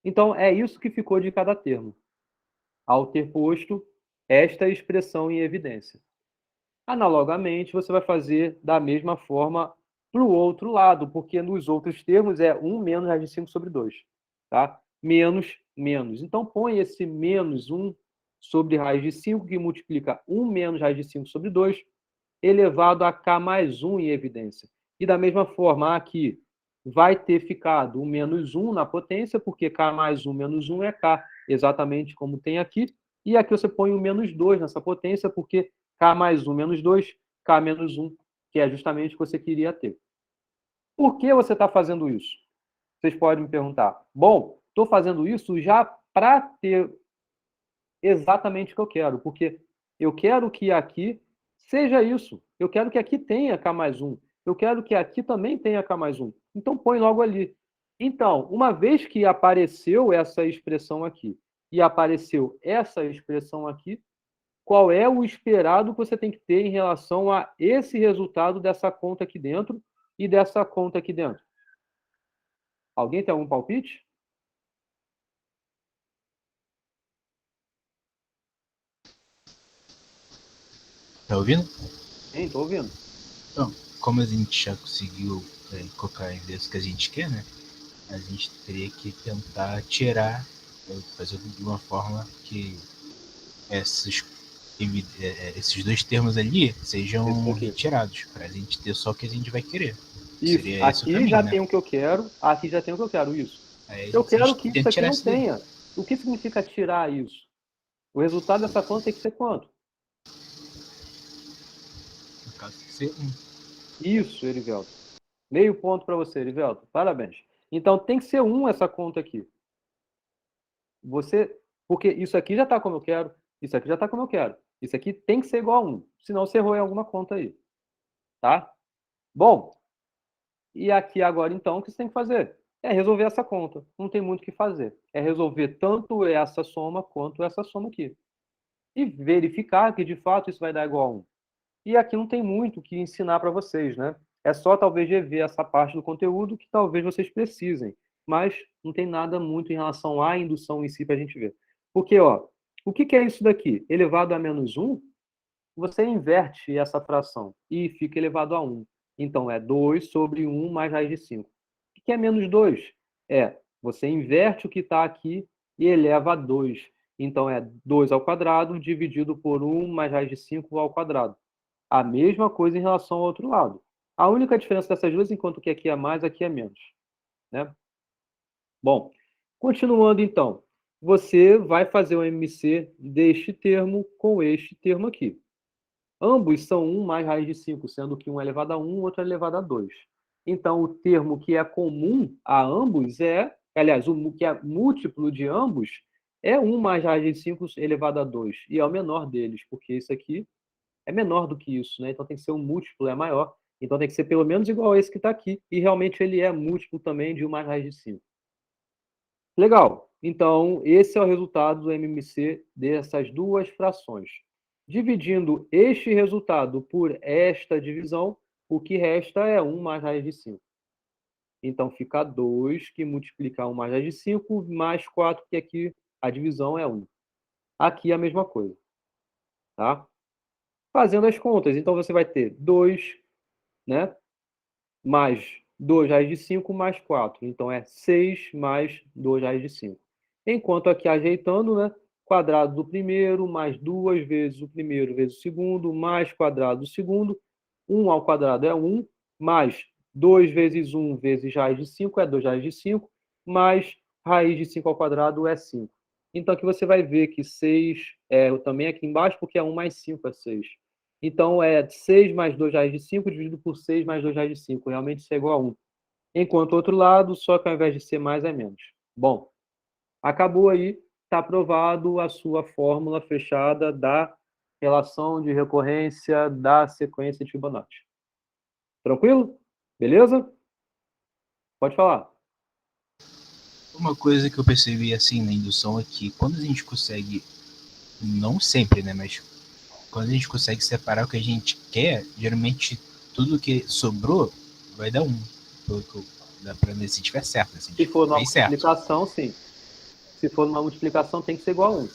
Então, é isso que ficou de cada termo, ao ter posto esta expressão em evidência. Analogamente, você vai fazer da mesma forma para o outro lado, porque nos outros termos é 1 menos raiz de 5 sobre 2. Tá? Menos, menos. Então, põe esse menos 1 sobre raiz de 5, que multiplica 1 menos raiz de 5 sobre 2, elevado a k mais 1 em evidência. E da mesma forma, aqui vai ter ficado o menos 1 na potência, porque k mais 1 menos 1 é k, exatamente como tem aqui. E aqui você põe o menos 2 nessa potência, porque k mais 1 menos 2, k menos 1, que é justamente o que você queria ter. Por que você está fazendo isso? Vocês podem me perguntar. Bom, estou fazendo isso já para ter exatamente o que eu quero, porque eu quero que aqui seja isso. Eu quero que aqui tenha k mais 1. Eu quero que aqui também tenha k mais 1. Então, põe logo ali. Então, uma vez que apareceu essa expressão aqui e apareceu essa expressão aqui, qual é o esperado que você tem que ter em relação a esse resultado dessa conta aqui dentro e dessa conta aqui dentro. Alguém tem algum palpite? Tá ouvindo? Sim, estou ouvindo. Então, como a gente já conseguiu colocar o endereço que a gente quer, né? A gente teria que tentar tirar, fazer de uma forma que esses, esses dois termos ali Esse sejam daqui. retirados, para a gente ter só o que a gente vai querer. Isso. Seria esse o Aqui caminho, já né? tem o que eu quero, aqui já tem o que eu quero. Isso. Aí a Eu quero gente que isso tenta aqui tirar não isso daí. tenha. O que significa tirar isso? O resultado dessa conta tem que ser quanto? No caso, ser um. Isso, Erivelto. Meio ponto para você, Erivelto. Parabéns. Então tem que ser um essa conta aqui. Você, porque isso aqui já está como eu quero, isso aqui já está como eu quero. Isso aqui tem que ser igual a 1, senão você errou em alguma conta aí, tá? Bom, e aqui agora então o que você tem que fazer? É resolver essa conta. Não tem muito o que fazer. É resolver tanto essa soma quanto essa soma aqui. E verificar que de fato isso vai dar igual a 1. E aqui não tem muito o que ensinar para vocês, né? É só talvez rever essa parte do conteúdo que talvez vocês precisem, mas não tem nada muito em relação à indução em si para a gente ver. Porque, ó, o que é isso daqui? Elevado a menos 1, você inverte essa fração e fica elevado a 1. Então, é 2 sobre 1 mais raiz de 5. O que é menos 2? É, você inverte o que está aqui e eleva a 2. Então, é 2 ao quadrado dividido por 1 mais raiz de 5 ao quadrado. A mesma coisa em relação ao outro lado. A única diferença dessas duas, enquanto que aqui é mais, aqui é menos, né? Bom, continuando então, você vai fazer o MC deste termo com este termo aqui. Ambos são 1 mais raiz de 5, sendo que um é elevado a 1, o outro é elevado a 2. Então, o termo que é comum a ambos é, aliás, o que é múltiplo de ambos é 1 mais raiz de 5 elevado a 2, e é o menor deles, porque isso aqui é menor do que isso, né? Então tem que ser um múltiplo, é maior. Então tem que ser pelo menos igual a esse que está aqui. E realmente ele é múltiplo também de 1 mais raiz de 5. Legal. Então, esse é o resultado do MMC dessas duas frações. Dividindo este resultado por esta divisão, o que resta é 1 mais raiz de 5. Então fica 2, que multiplica 1 mais raiz de 5, mais 4, que aqui a divisão é 1. Aqui é a mesma coisa. Tá? Fazendo as contas, então você vai ter 2, né? Mais 2 raiz de 5 mais 4. Então é 6 mais 2 raiz de 5. Enquanto aqui ajeitando, né? Quadrado do primeiro mais 2 vezes o primeiro vezes o segundo, mais quadrado do segundo. 1 ao quadrado é 1, mais 2 vezes 1 vezes raiz de 5 é 2 raiz de 5, mais raiz de 5 ao quadrado é 5. Então aqui você vai ver que 6 é também aqui embaixo, porque é 1 mais 5 é 6. Então, é 6 mais 2 raiz de 5 dividido por 6 mais 2 raiz de 5. Realmente isso é igual a 1. Enquanto o outro lado, só que ao invés de ser mais, é menos. Bom, acabou aí. Está aprovado a sua fórmula fechada da relação de recorrência da sequência de Fibonacci. Tranquilo? Beleza? Pode falar. Uma coisa que eu percebi assim na indução é que quando a gente consegue, não sempre, né, mas quando a gente consegue separar o que a gente quer, geralmente tudo que sobrou vai dar um. Dá pra ver se tiver certo, né? Se a Se gente for numa fez certo. multiplicação, sim. Se for numa multiplicação, tem que ser igual a 1.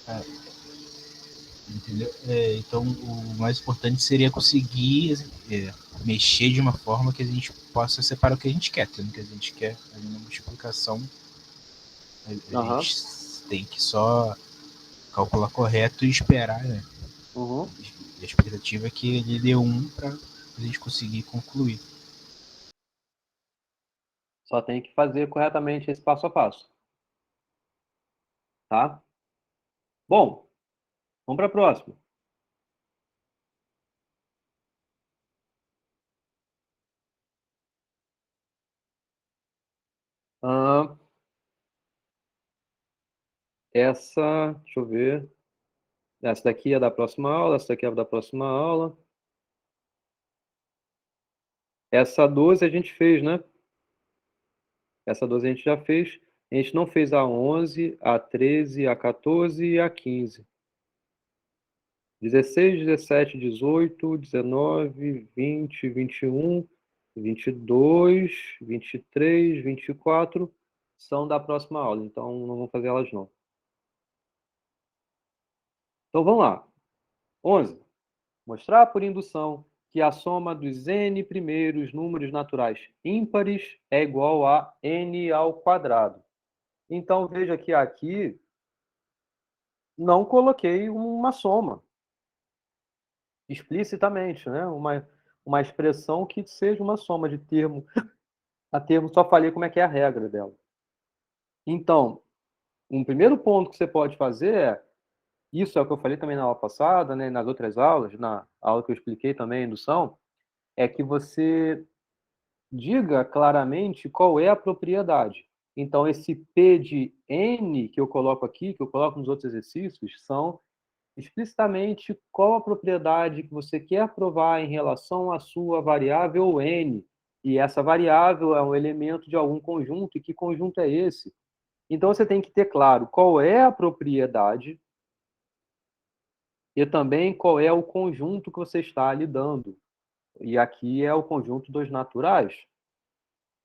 É, entendeu? Então o mais importante seria conseguir mexer de uma forma que a gente possa separar o que a gente quer. Tendo que a gente quer ali na multiplicação, a Aham. gente tem que só calcular correto e esperar, né? Uhum. A expectativa é que ele dê um para a gente conseguir concluir. Só tem que fazer corretamente esse passo a passo. Tá? Bom, vamos para a próxima. Ah, essa, deixa eu ver. Essa daqui é da próxima aula, essa daqui é da próxima aula. Essa 12 a gente fez, né? Essa 12 a gente já fez. A gente não fez a 11, a 13, a 14 e a 15. 16, 17, 18, 19, 20, 21, 22, 23, 24 são da próxima aula, então não vou fazer elas não. Então vamos lá. 11. Mostrar por indução que a soma dos n primeiros números naturais ímpares é igual a n ao quadrado. Então veja que aqui não coloquei uma soma explicitamente, né? Uma expressão que seja uma soma de termo a termo, só falei como é que é a regra dela. Então, um primeiro ponto que você pode fazer é, isso é o que eu falei também na aula passada, né, nas outras aulas, na aula que eu expliquei também, a indução, é que você diga claramente qual é a propriedade. Então, esse P de N que eu coloco aqui, que eu coloco nos outros exercícios, são explicitamente qual a propriedade que você quer provar em relação à sua variável N. E essa variável é um elemento de algum conjunto, e que conjunto é esse? Então, você tem que ter claro qual é a propriedade e também qual é o conjunto que você está lidando. E aqui é o conjunto dos naturais.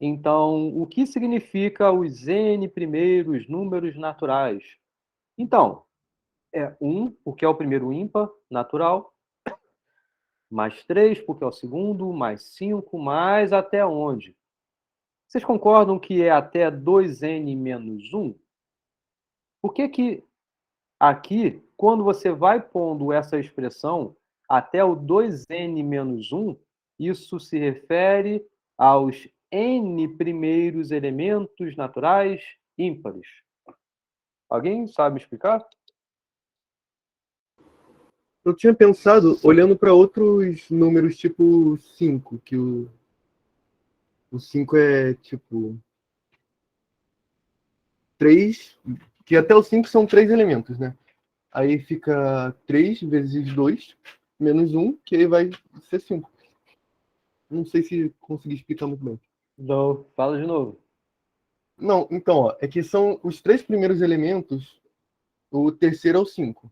Então, o que significa os n primeiros números naturais? Então, é 1, porque é o primeiro ímpar natural, mais 3, porque é o segundo, mais 5, mais até onde? Vocês concordam que é até 2n menos 1? Por que que aqui, quando você vai pondo essa expressão até o 2n menos 1, isso se refere aos n primeiros elementos naturais ímpares? Alguém sabe explicar? Eu tinha pensado, olhando para outros números, tipo 5, que o 5 é tipo 3, que até o 5 são 3 elementos, né? Aí fica 3 vezes 2, menos 1, que aí vai ser 5. Não sei se consegui explicar muito bem. Não, fala de novo. Não, então, ó, é que são os 3 primeiros elementos, o terceiro é o 5.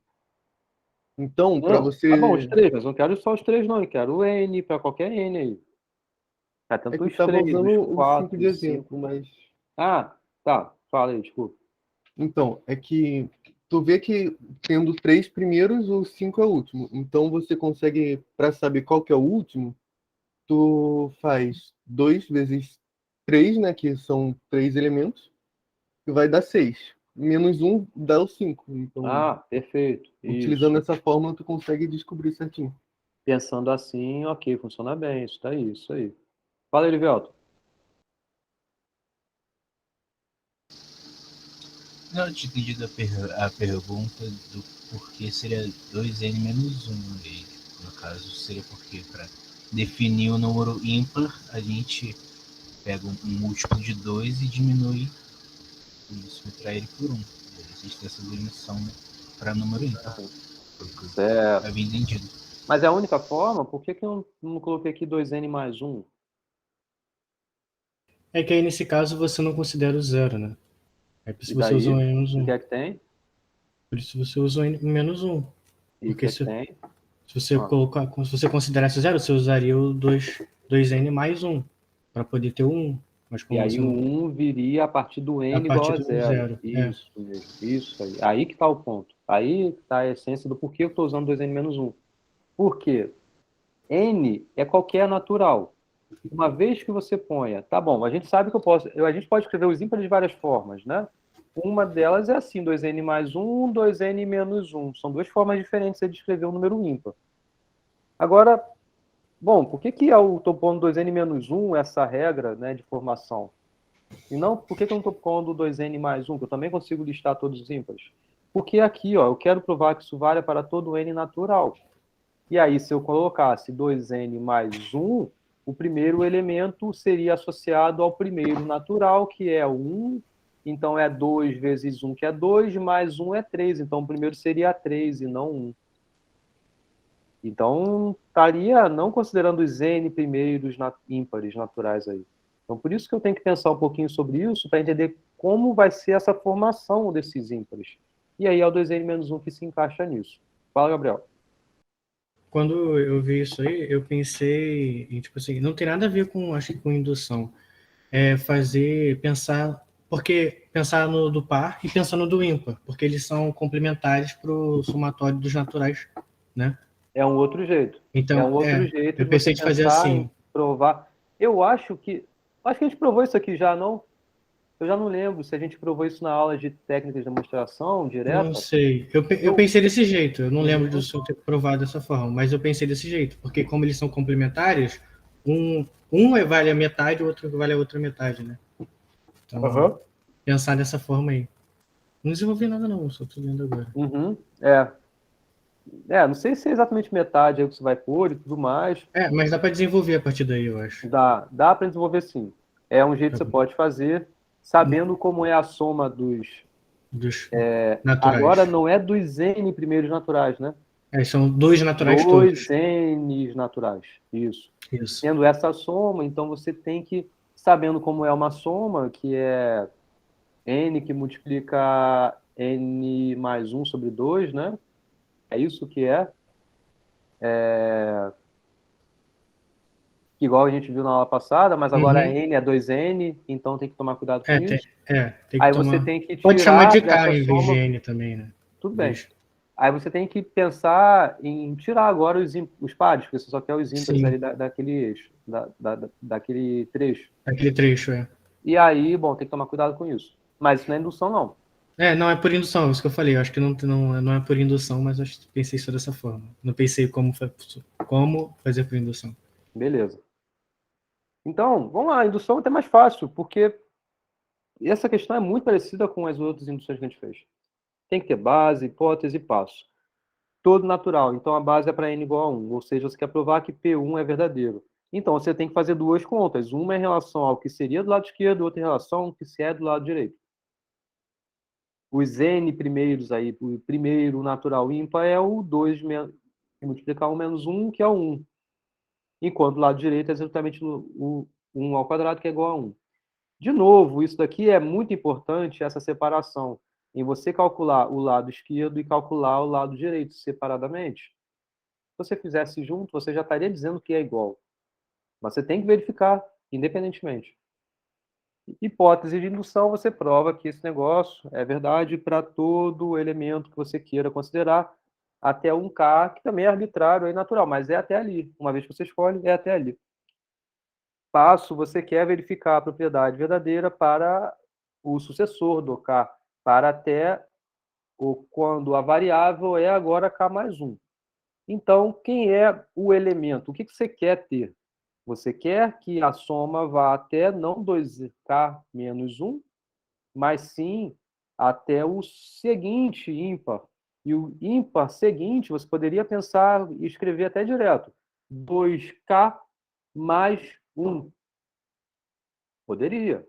Então, para Não, tá bom, os você... 3, mas eu não quero só os 3, não. Eu quero o N para qualquer N aí. Tá, É tanto que eu os estava 3, usando os o 5 4, de os 5. exemplo, mas... Ah, tá. Fala aí, desculpa. Então, é que tu vê que tendo 3 primeiros, o 5 é o último. Então, você consegue, para saber qual que é o último, tu faz 2 vezes 3, né, que são 3 elementos, que vai dar 6. Menos 1 dá o 5. Então, Ah, perfeito. utilizando Isso. essa fórmula, tu consegue descobrir certinho. Pensando assim, ok, funciona bem. Isso daí, isso aí. Fala, Elivelto. Não, eu tinha entendido a pergunta do porquê seria 2n menos 1. E, no caso, seria porque para definir o número ímpar, a gente pega um múltiplo de 2 e diminui isso, subtrai ele por 1. Existe essa definição para número ímpar. Foi o que eu havia entendido. Mas é a única forma? Por que eu não coloquei aqui 2n mais 1? É que aí, nesse caso, você não considera o zero, né? É por E isso você usa daí? o n menos O 1. que é que tem? Por isso você usa o n menos 1. E o que Porque é que tem? se você colocar, se você considerasse zero, você usaria o 2n mais 1 para poder ter o 1. Mas E como aí você o não... 1 viria a partir do É a n igual partir a do 0. zero. É. Isso mesmo, isso aí. Aí que está o ponto. Aí está a essência do porquê eu estou usando 2n menos 1. Por quê? N é qualquer natural. Uma vez que você ponha, tá bom, a gente sabe que a gente pode escrever os ímpares de várias formas, né? Uma delas é assim, 2n mais 1, 2n menos 1. São duas formas diferentes de escrever um número ímpar. Agora, bom, por que eu estou pondo 2n menos 1, essa regra, né, de formação? E não, por que eu não estou pondo 2n mais 1, que eu também consigo listar todos os ímpares? Porque aqui, ó, eu quero provar que isso vale para todo n natural. E aí, se eu colocasse 2n mais 1, o primeiro elemento seria associado ao primeiro natural, que é o 1. Então, é 2 vezes 1, que é 2, mais 1 é 3. Então, o primeiro seria 3 e não 1. Então, estaria não considerando os n primeiros ímpares naturais aí. Então, por isso que eu tenho que pensar um pouquinho sobre isso, para entender como vai ser essa formação desses ímpares. E aí é o 2n menos 1 que se encaixa nisso. Fala, Gabriel. quando eu vi isso aí, eu pensei em, tipo assim, não tem nada a ver com, acho que com indução. É pensar, porque pensar no do par e pensar no do ímpar, porque eles são complementares para o somatório dos naturais, né? É um outro jeito. É um Então, outro jeito eu de você pensei de fazer pensar em assim. provar. Eu acho que a gente provou isso aqui já, não? Eu já não lembro se a gente provou isso na aula de técnicas de demonstração Não direta. sei. Eu Eu, pensei desse jeito. Eu não lembro do Uhum. seu ter provado dessa forma, mas eu pensei desse jeito, porque como eles são complementares, um vale a metade, o outro vale a outra metade, né? Então, Aham. pensar dessa forma aí. Não desenvolvi nada não, só tô lendo agora. Uhum. Não sei se é exatamente metade aí que você vai pôr e tudo mais. Mas dá para desenvolver a partir daí, eu acho. Dá para desenvolver sim. É um jeito que Tá você bom. pode fazer, sabendo como é a soma dos. Dos Agora naturais. não é dos N primeiros naturais, né? São dois naturais Dois todos. N's naturais. Isso. Isso. Tendo essa soma, então você tem que, sabendo como é uma soma, que é N que multiplica N mais um sobre 2, né? É isso que é. Igual a gente viu na aula passada, mas agora Uhum. N é 2N, então tem que tomar cuidado com Tem, isso. tem que Aí você tomar. tem que Pode chamar tirar de K dessa em vez de soma, N também, né? tudo bem. Deixa. Aí você tem que pensar em tirar agora os pares, porque você só quer os ímpares Sim, ali daquele eixo, daquele trecho. aquele trecho. E aí, bom, tem que tomar cuidado com isso. Mas isso não é indução, não. Não é por indução, é isso que eu falei. Eu acho que não é por indução, mas eu pensei só dessa forma. Não pensei como fazer por indução. Beleza. Então, vamos lá, a indução é até mais fácil, porque essa questão é muito parecida com as outras induções que a gente fez. Tem que ter base, hipótese e passo. Todo natural. Então, a base é para n igual a 1. Ou seja, você quer provar que P1 é verdadeiro. Então, você tem que fazer duas contas. Uma em relação ao que seria do lado esquerdo, outra em relação ao que se é do lado direito. Os n primeiros aí, o primeiro natural ímpar é o 2 multiplicar 1 menos 1, que é o 1. Enquanto o lado direito é exatamente o 1 ao quadrado, que é igual a 1. De novo, isso daqui é muito importante, essa separação, em você calcular o lado esquerdo e calcular o lado direito separadamente. Se você fizesse junto, você já estaria dizendo que é igual. Mas você tem que verificar independentemente. Hipótese de indução, você prova que esse negócio é verdade para todo elemento que você queira considerar, até um K, que também é arbitrário e natural, mas é até ali. Uma vez que você escolhe, é até ali. Passo, você quer verificar a propriedade verdadeira para o sucessor do K, para até quando a variável é agora K mais 1. Então, quem é o elemento? O que você quer ter? Você quer que a soma vá até não 2K menos 1, mas sim até o seguinte ímpar. E o ímpar seguinte, você poderia pensar e escrever até direto. 2K mais 1. Poderia,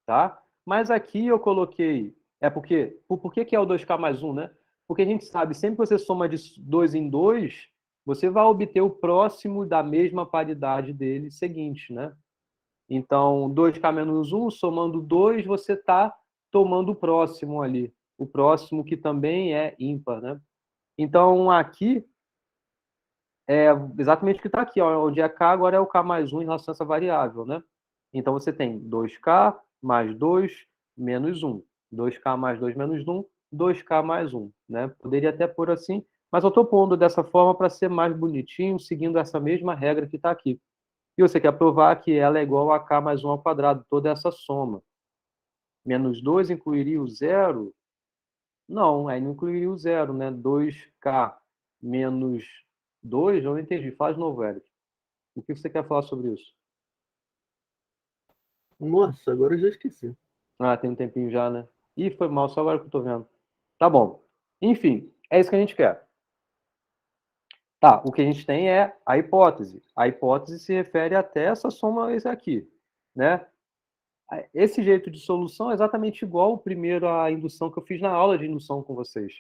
tá? Mas aqui eu coloquei. Por que é o 2K mais 1, né? Porque a gente sabe, sempre que você soma de 2 em 2, você vai obter o próximo da mesma paridade dele seguinte, né? Então, 2K menos 1, somando 2, você está tomando o próximo ali. O próximo que também é ímpar, né? Então, aqui é exatamente o que está aqui, ó, onde é K, agora é o K mais 1 em relação a essa variável, né? Então, você tem 2K mais 2 menos 1. 2K mais 2 menos 1, 2K mais 1, né? Poderia até pôr assim, mas eu estou pondo dessa forma para ser mais bonitinho, seguindo essa mesma regra que está aqui. E você quer provar que ela é igual a K mais 1 ao quadrado, toda essa soma. Menos 2 incluiria o zero? Não, aí não incluiria o zero, né? 2K menos 2, eu não entendi. Faz de novo, Eric. O que você quer falar sobre isso? Nossa, agora eu já esqueci. Ah, tem um tempinho já, né? Ih, foi mal, só agora que eu tô vendo. Tá bom. Enfim, é isso que a gente quer. Tá, o que a gente tem é a hipótese. A hipótese se refere até essa soma esse aqui, né? Esse jeito de solução é exatamente igual o primeiro à indução que eu fiz na aula de indução com vocês.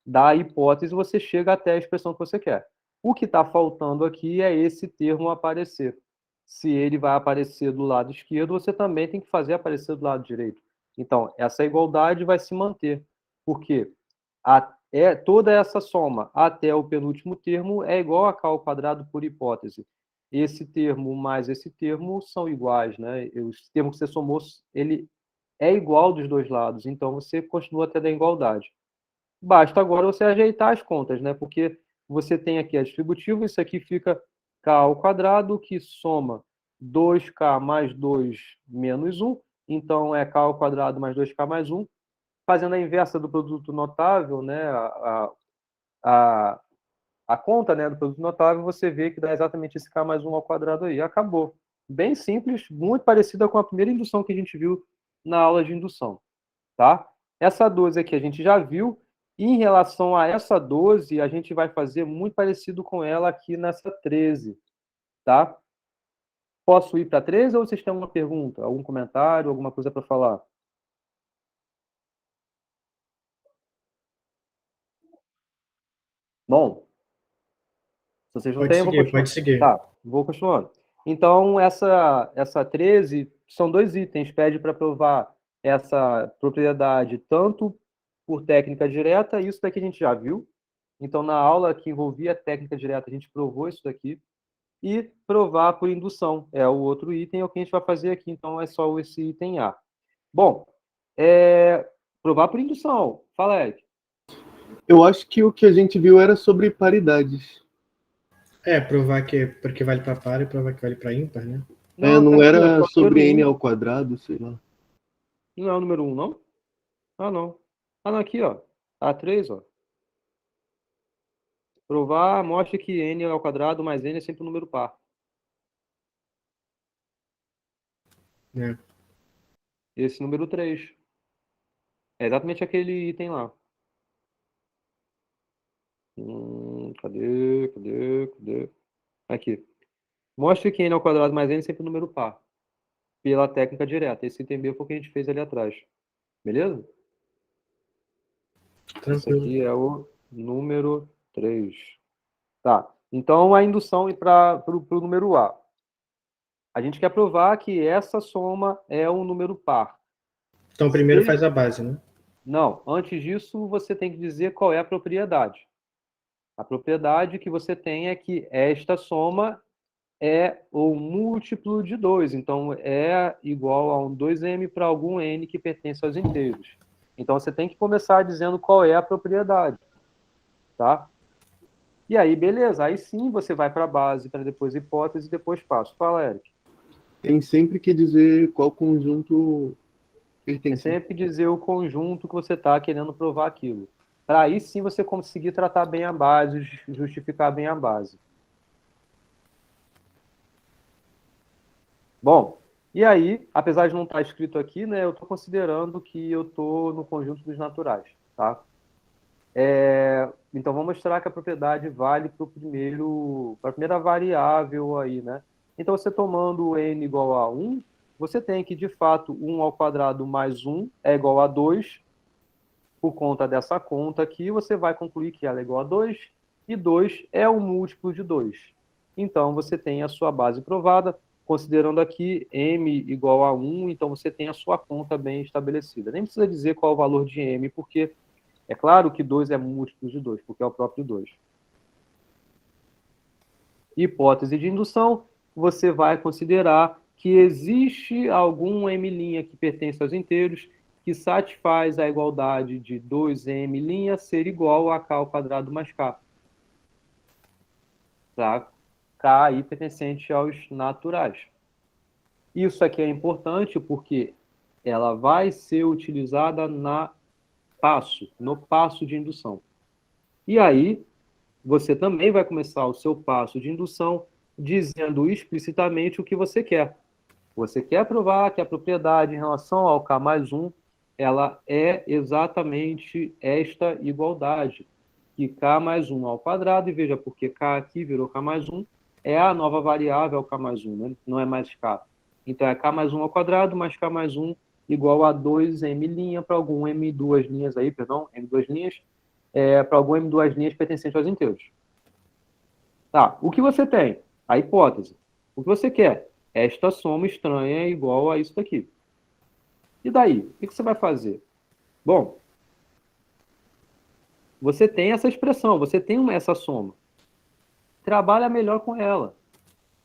Da hipótese, você chega até a expressão que você quer. O que está faltando aqui é esse termo aparecer. Se ele vai aparecer do lado esquerdo, você também tem que fazer aparecer do lado direito. Então, essa igualdade vai se manter. Porque toda essa soma até o penúltimo termo é igual a k ao quadrado por hipótese. Esse termo mais esse termo são iguais, né? Os termos que você somou, ele é igual dos dois lados, então você continua tendo a igualdade. Basta agora você ajeitar as contas, né? Porque você tem aqui a distributiva, isso aqui fica k ao quadrado, que soma 2k mais 2 menos 1, então é k ao quadrado mais 2k mais 1. Fazendo a inversa do produto notável, né? A, a conta, né, do produto notável, você vê que dá exatamente esse k mais 1 ao quadrado aí. Acabou. Bem simples, muito parecida com a primeira indução que a gente viu na aula de indução. Tá? Essa 12 aqui a gente já viu. E em relação a essa 12, a gente vai fazer muito parecido com ela aqui nessa 13. Tá? Posso ir para 13 ou vocês têm alguma pergunta, algum comentário, alguma coisa para falar? Bom, se vocês não têm, eu vou continuar. Pode seguir. Tá, vou continuando. Então, essa 13 são dois itens. Pede para provar essa propriedade tanto por técnica direta, isso daqui a gente já viu. Então, na aula que envolvia técnica direta, a gente provou isso daqui. E provar por indução. É o outro item, é o que a gente vai fazer aqui. Então, é só esse item A. Bom, provar por indução. Fala, Eric. Eu acho que o que a gente viu era sobre paridades. Provar que porque vale para par e provar que vale para ímpar, né? Não tá aqui, era ó, sobre número n um. ao quadrado, sei lá. Não é o número 1, não? Ah, não. Ah, não, aqui, ó. A3, ó. Provar, mostra que n ao quadrado mais n é sempre um número par. É. Esse número 3. É exatamente aquele item lá. Cadê? Aqui. Mostre que n ao quadrado mais n é sempre um número par. Pela técnica direta. Esse item B foi o que a gente fez ali atrás. Beleza? Tranquilo. Esse aqui é o número 3. Tá. Então, a indução para o número A. A gente quer provar que essa soma é um número par. Então, primeiro faz a base, né? Não. Antes disso, você tem que dizer qual é a propriedade. A propriedade que você tem é que esta soma é o múltiplo de 2. Então, é igual a um 2m para algum n que pertence aos inteiros. Então, você tem que começar dizendo qual é a propriedade. Tá? E aí, beleza. Aí sim você vai para a base, para depois hipótese e depois passo. Fala, Eric. Tem sempre que dizer qual conjunto É pertence. sempre dizer o conjunto que você está querendo provar aquilo. Para aí sim você conseguir tratar bem a base, justificar bem a base. Bom, e aí, apesar de não estar escrito aqui, né, eu estou considerando que eu estou no conjunto dos naturais. Tá? Então, vou mostrar que a propriedade vale para a primeira variável aí, né? Então, você tomando n igual a 1, você tem que, de fato, 1 ao quadrado mais 1 é igual a 2. Por conta dessa conta aqui, você vai concluir que ela é igual a 2, e 2 é o múltiplo de 2. Então, você tem a sua base provada, considerando aqui m igual a 1, então você tem a sua conta bem estabelecida. Nem precisa dizer qual é o valor de m, porque é claro que 2 é múltiplo de 2, porque é o próprio 2. Hipótese de indução, você vai considerar que existe algum m' que pertence aos inteiros que satisfaz a igualdade de 2m' ser igual a k ao quadrado mais k. Tá? K aí pertencente aos naturais. Isso aqui é importante porque ela vai ser utilizada no passo de indução. E aí, você também vai começar o seu passo de indução dizendo explicitamente o que você quer. Você quer provar que a propriedade em relação ao k mais 1, ela é exatamente esta igualdade, que k mais 1 ao quadrado, e veja porque k aqui virou k mais 1, é a nova variável k mais 1, né? Não é mais k. Então, é k mais 1 ao quadrado mais k mais 1 igual a 2m' para algum m duas linhas aí, perdão, m duas linhas, para algum m duas linhas pertencente aos inteiros. Tá, o que você tem? A hipótese. O que você quer? Esta soma estranha é igual a isso daqui. E daí? O que você vai fazer? Bom, você tem essa expressão, você tem essa soma. Trabalha melhor com ela.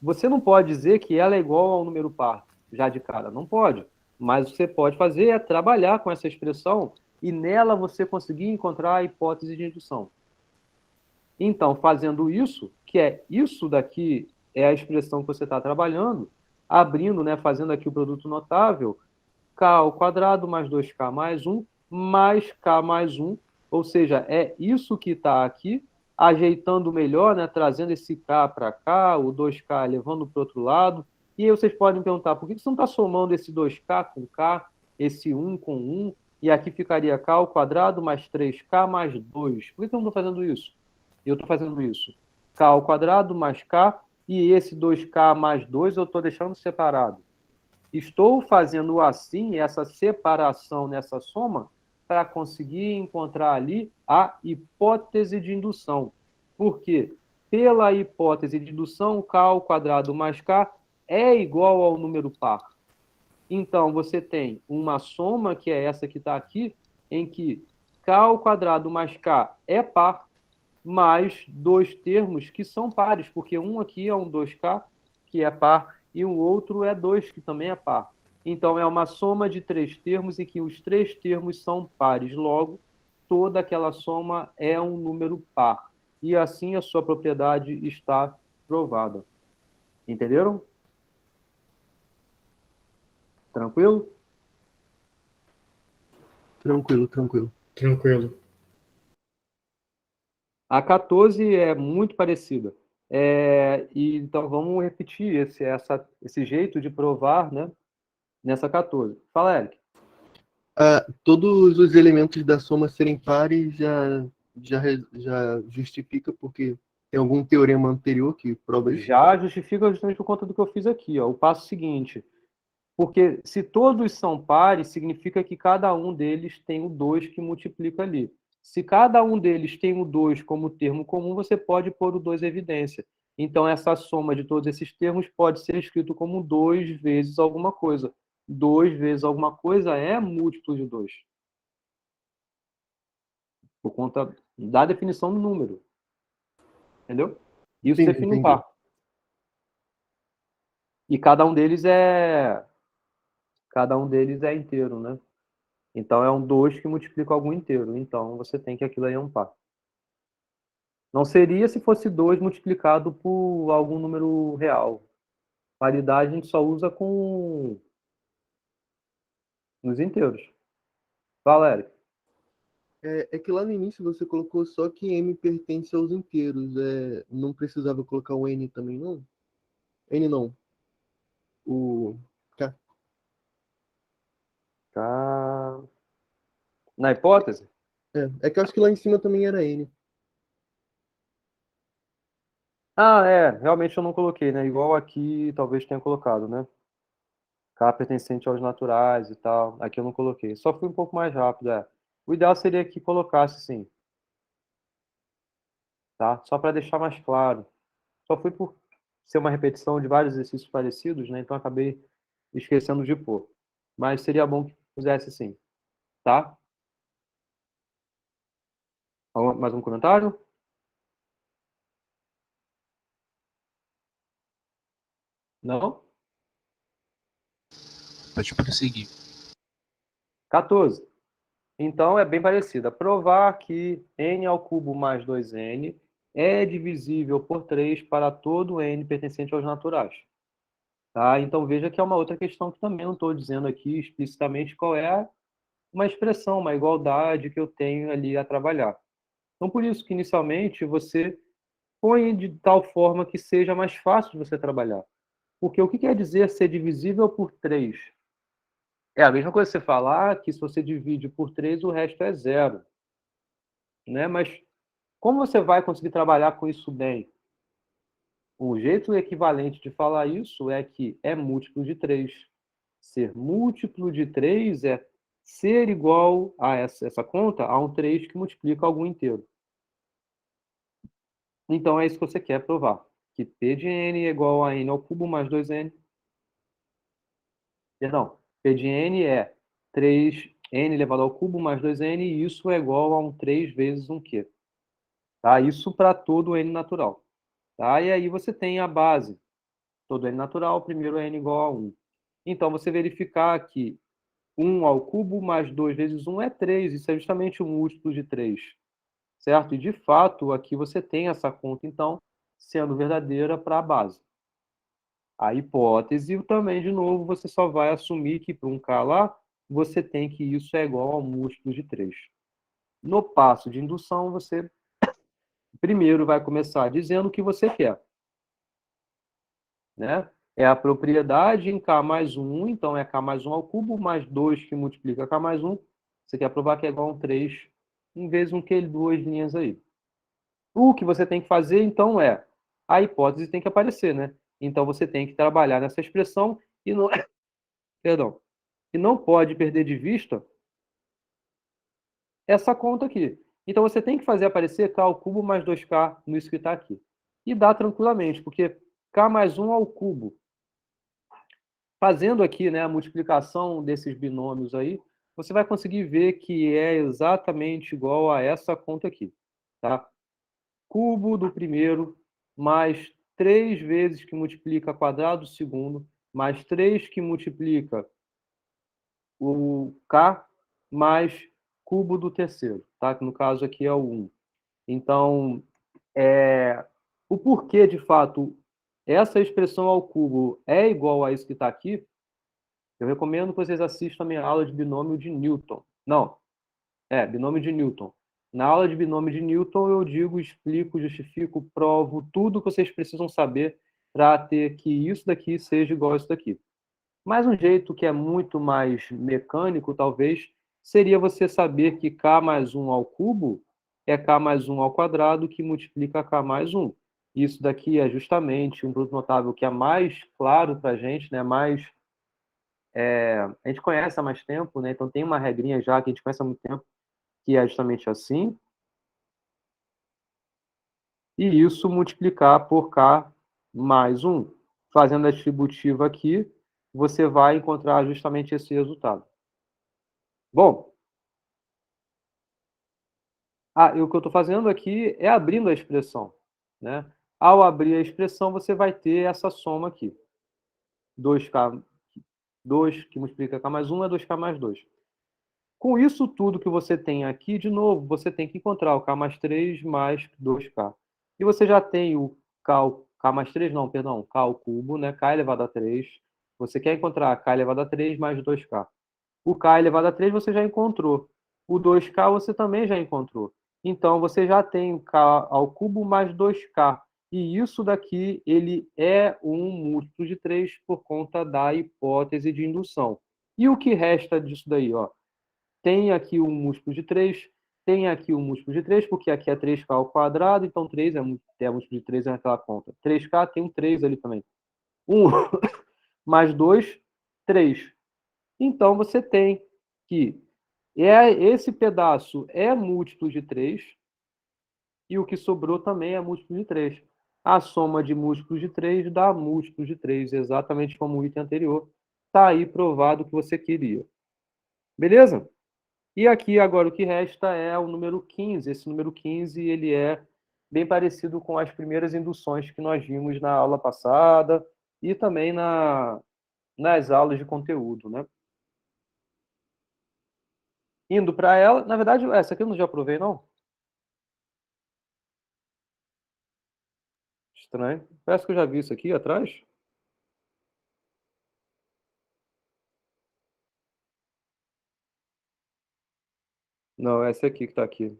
Você não pode dizer que ela é igual ao número par, já de cara. Não pode. Mas o que você pode fazer é trabalhar com essa expressão e nela você conseguir encontrar a hipótese de indução. Então, fazendo isso, que é isso daqui, é a expressão que você está trabalhando, abrindo, né, fazendo aqui o produto notável, k ao quadrado mais 2k mais k mais 1, ou seja, é isso que está aqui, ajeitando melhor, né, trazendo esse k para cá, o 2k levando para o outro lado, e aí vocês podem perguntar, por que você não está somando esse 2k com k, esse 1 com 1, e aqui ficaria k ao quadrado mais 3k mais 2? Por que eu não estou fazendo isso? Eu estou fazendo isso. K ao quadrado mais K, e esse 2K mais 2 eu estou deixando separado. Estou fazendo assim, essa separação nessa soma, para conseguir encontrar ali a hipótese de indução. Por quê? Pela hipótese de indução, K ao quadrado mais K é igual ao número par. Então, você tem uma soma, que é essa que está aqui, em que K ao quadrado mais K é par, mais dois termos que são pares, porque um aqui é um 2K, que é par, e o outro é 2, que também é par. Então, é uma soma de três termos em que os três termos são pares. Logo, toda aquela soma é um número par. E assim a sua propriedade está provada. Entenderam? Tranquilo? Tranquilo, tranquilo. Tranquilo. A 14 é muito parecida. E então vamos repetir esse jeito de provar, né, nessa 14. Fala, Eric. Todos os elementos da soma serem pares já justifica, porque tem algum teorema anterior que prova isso? Já justifica justamente por conta do que eu fiz aqui. Ó. O passo seguinte, porque se todos são pares, significa que cada um deles tem o 2 que multiplica ali. Se cada um deles tem o 2 como termo comum, você pode pôr o 2 em evidência. Então, essa soma de todos esses termos pode ser escrito como 2 vezes alguma coisa. 2 vezes alguma coisa é múltiplo de 2. Por conta da definição do número. Entendeu? Isso Sim, define um entendi. par. E cada um deles é inteiro, né? Então é um 2 que multiplica algum inteiro. Então você tem que aquilo aí é um par. Não seria se fosse 2 multiplicado por algum número real. Paridade a gente só usa com nos inteiros. Fala, Eric. É que lá no início você colocou só que M pertence aos inteiros. Não precisava colocar o N também, não? N não. O K. Tá. Na hipótese? É que eu acho que lá em cima também era N. Realmente eu não coloquei, né? Igual aqui talvez tenha colocado, né? K pertencente aos naturais e tal. Aqui eu não coloquei. Só fui um pouco mais rápido, é. O ideal seria que colocasse sim, tá? Só para deixar mais claro. Só fui por ser uma repetição de vários exercícios parecidos, né? Então acabei esquecendo de pôr. Mas seria bom que fizesse sim, tá? Mais um comentário? Não? Pode prosseguir. 14. Então é bem parecida. Provar que n ao cubo mais 2n é divisível por 3 para todo n pertencente aos naturais. Tá? Então veja que é uma outra questão que também não estou dizendo aqui explicitamente qual é uma expressão, uma igualdade que eu tenho ali a trabalhar. Então por isso que inicialmente você põe de tal forma que seja mais fácil de você trabalhar. Porque o que quer dizer ser divisível por 3? É a mesma coisa que você falar que se você divide por 3, o resto é zero. Né? Mas como você vai conseguir trabalhar com isso bem? O jeito equivalente de falar isso é que é múltiplo de 3. Ser múltiplo de 3 é ser igual a essa conta a um 3 que multiplica algum inteiro. Então é isso que você quer provar. Que P de n é igual a n ao cubo mais 2n. Perdão, P de n é 3, n elevado ao cubo mais 2n, e isso é igual a um 3 vezes um q. Tá? Isso para todo n natural. Tá? E aí você tem a base. Todo n natural, primeiro n igual a 1. Então, você verificar que 1 ao cubo mais 2 vezes 1 é 3. Isso é justamente um múltiplo de 3. Certo? E, de fato, aqui você tem essa conta, então, sendo verdadeira para a base. A hipótese também, de novo, você só vai assumir que para um k lá, você tem que isso é igual ao múltiplo de 3. No passo de indução, você primeiro vai começar dizendo o que você quer. Né? É a propriedade em k mais 1, então é k mais 1 ao cubo, mais 2 que multiplica k mais 1. Você quer provar que é igual a um 3, em vez de um que duas linhas aí. O que você tem que fazer, então, é a hipótese tem que aparecer, né? Então, você tem que trabalhar nessa expressão e não, perdão, e não pode perder de vista essa conta aqui. Então, você tem que fazer aparecer k ao cubo mais 2k nisso que está aqui. E dá tranquilamente, porque k mais 1 ao cubo. Fazendo aqui, né, a multiplicação desses binômios aí, você vai conseguir ver que é exatamente igual a essa conta aqui. Tá? Cubo do primeiro mais 3 vezes que multiplica quadrado do segundo, mais 3 que multiplica o k, mais cubo do terceiro, tá? Que no caso aqui é o 1. Então, o porquê, de fato, essa expressão ao cubo é igual a isso que está aqui, eu recomendo que vocês assistam a minha aula de binômio de Newton. Não, binômio de Newton. Na aula de binômio de Newton, eu digo, explico, justifico, provo tudo que vocês precisam saber para ter que isso daqui seja igual a isso daqui. Mas um jeito que é muito mais mecânico, talvez, seria você saber que k mais 1 ao cubo é k mais 1 ao quadrado que multiplica k mais 1. Isso daqui é justamente um produto notável que é mais claro para a gente, né? A gente conhece há mais tempo, né? Então tem uma regrinha já que a gente conhece há muito tempo, que é justamente assim. E isso multiplicar por k mais 1. Fazendo a distributiva aqui, você vai encontrar justamente esse resultado. Bom, e o que eu estou fazendo aqui é abrindo a expressão. Né? Ao abrir a expressão, você vai ter essa soma aqui. 2k, 2 que multiplica k mais 1 é 2k mais 2. Com isso tudo que você tem aqui, de novo, você tem que encontrar o k mais 3 mais 2k. E você já tem o k mais 3, não, perdão, k ao cubo, né? K elevado a 3. Você quer encontrar k elevado a 3 mais 2k. O k elevado a 3 você já encontrou. O 2k você também já encontrou. Então, você já tem o k ao cubo mais 2k. E isso daqui, ele é um múltiplo de 3 por conta da hipótese de indução. E o que resta disso daí? Ó? Tem aqui um múltiplo de 3, tem aqui um múltiplo de 3, porque aqui é 3k ao quadrado, então 3 é múltiplo de 3 é naquela conta. 3k tem um 3 ali também. 1 mais 2, 3. Então, você tem que esse pedaço é múltiplo de 3 e o que sobrou também é múltiplo de 3. A soma de múltiplos de 3 dá múltiplo de 3, exatamente como o item anterior. Está aí provado o que você queria. Beleza? E aqui agora o que resta é o número 15. Esse número 15 ele é bem parecido com as primeiras induções que nós vimos na aula passada e também nas aulas de conteúdo, né? Indo para ela, na verdade, essa aqui eu não já provei, não? Estranho. Parece que eu já vi isso aqui atrás. Não, essa aqui que está aqui.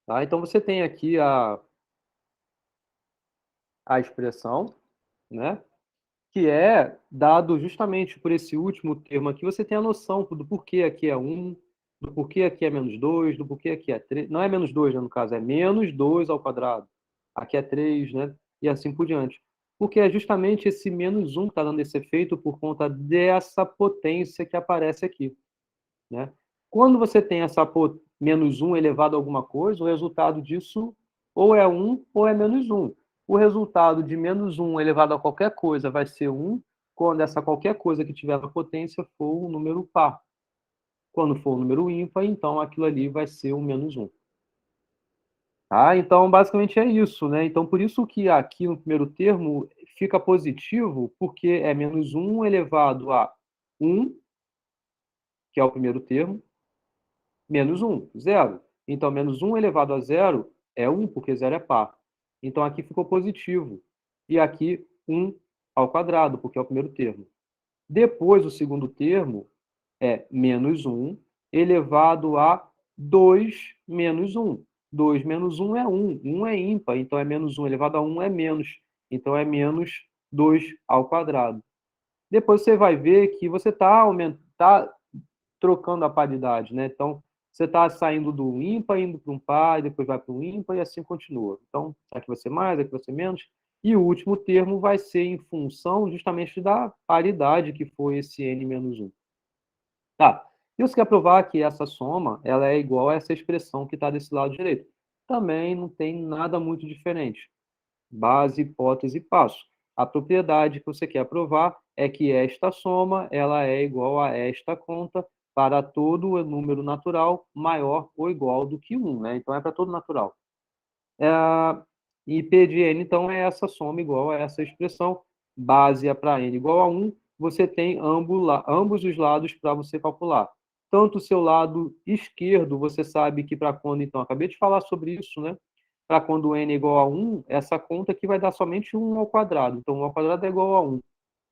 Tá? Então, você tem aqui a expressão, né? Que é dado justamente por esse último termo aqui, você tem a noção do porquê aqui é 1, do porquê aqui é menos 2, do porquê aqui é 3. Não é menos 2, né, no caso, é menos 2 ao quadrado. Aqui é 3, né? E assim por diante. Porque é justamente esse menos 1 que está dando esse efeito por conta dessa potência que aparece aqui. Né? Quando você tem essa menos 1 elevado a alguma coisa, o resultado disso ou é 1 ou é menos 1. O resultado de menos 1 elevado a qualquer coisa vai ser 1, quando essa qualquer coisa que tiver na potência for um número par. Quando for um número ímpar, então aquilo ali vai ser um menos 1. Tá? Então, basicamente é isso, né? Então, por isso que aqui no primeiro termo fica positivo, porque é menos 1 elevado a 1, que é o primeiro termo, menos 1, 0. Então, menos 1 elevado a 0 é 1, porque 0 é par. Então, aqui ficou positivo. E aqui, 1 ao quadrado, porque é o primeiro termo. Depois, o segundo termo é menos 1 elevado a 2 menos 1. 2 menos 1 é 1. 1 é ímpar, então é menos 1 elevado a 1 é menos. Então, é menos 2 ao quadrado. Depois você vai ver que você está trocando a paridade, né? Então, você está saindo do ímpar, indo para um par, e depois vai para um ímpar, e assim continua. Então, aqui vai ser mais, aqui vai ser menos. E o último termo vai ser em função justamente da paridade, que foi esse n menos 1. Tá. E você quer provar que essa soma ela é igual a essa expressão que está desse lado direito. Também não tem nada muito diferente. Base, hipótese, passo. A propriedade que você quer provar é que esta soma ela é igual a esta conta para todo número natural maior ou igual do que 1, né? Então, é para todo natural. E P de n, então, é essa soma igual a essa expressão. Base é para n igual a 1, você tem ambos os lados para você calcular. Tanto o seu lado esquerdo, você sabe que para quando, então, acabei de falar sobre isso, né? Para quando n é igual a 1, essa conta aqui vai dar somente 1 ao quadrado. Então, 1 ao quadrado é igual a 1.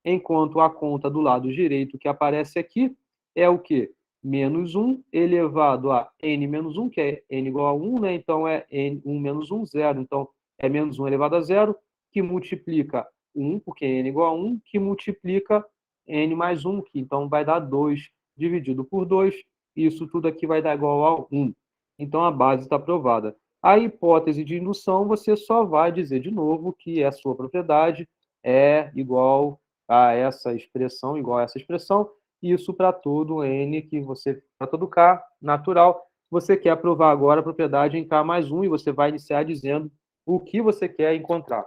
Enquanto a conta do lado direito que aparece aqui é o quê? Menos 1 elevado a n menos 1, que é n igual a 1, né? Então, é n, 1 menos 1, 0. Então, é menos 1 elevado a 0, que multiplica 1, porque n é igual a 1, que multiplica n mais 1, que então vai dar 2 dividido por 2. Isso tudo aqui vai dar igual a 1. Então, a base está provada. A hipótese de indução, você só vai dizer de novo que a sua propriedade é igual a essa expressão, igual a essa expressão, isso para todo n que você, para todo k natural, você quer provar agora a propriedade em k mais 1 e você vai iniciar dizendo o que você quer encontrar.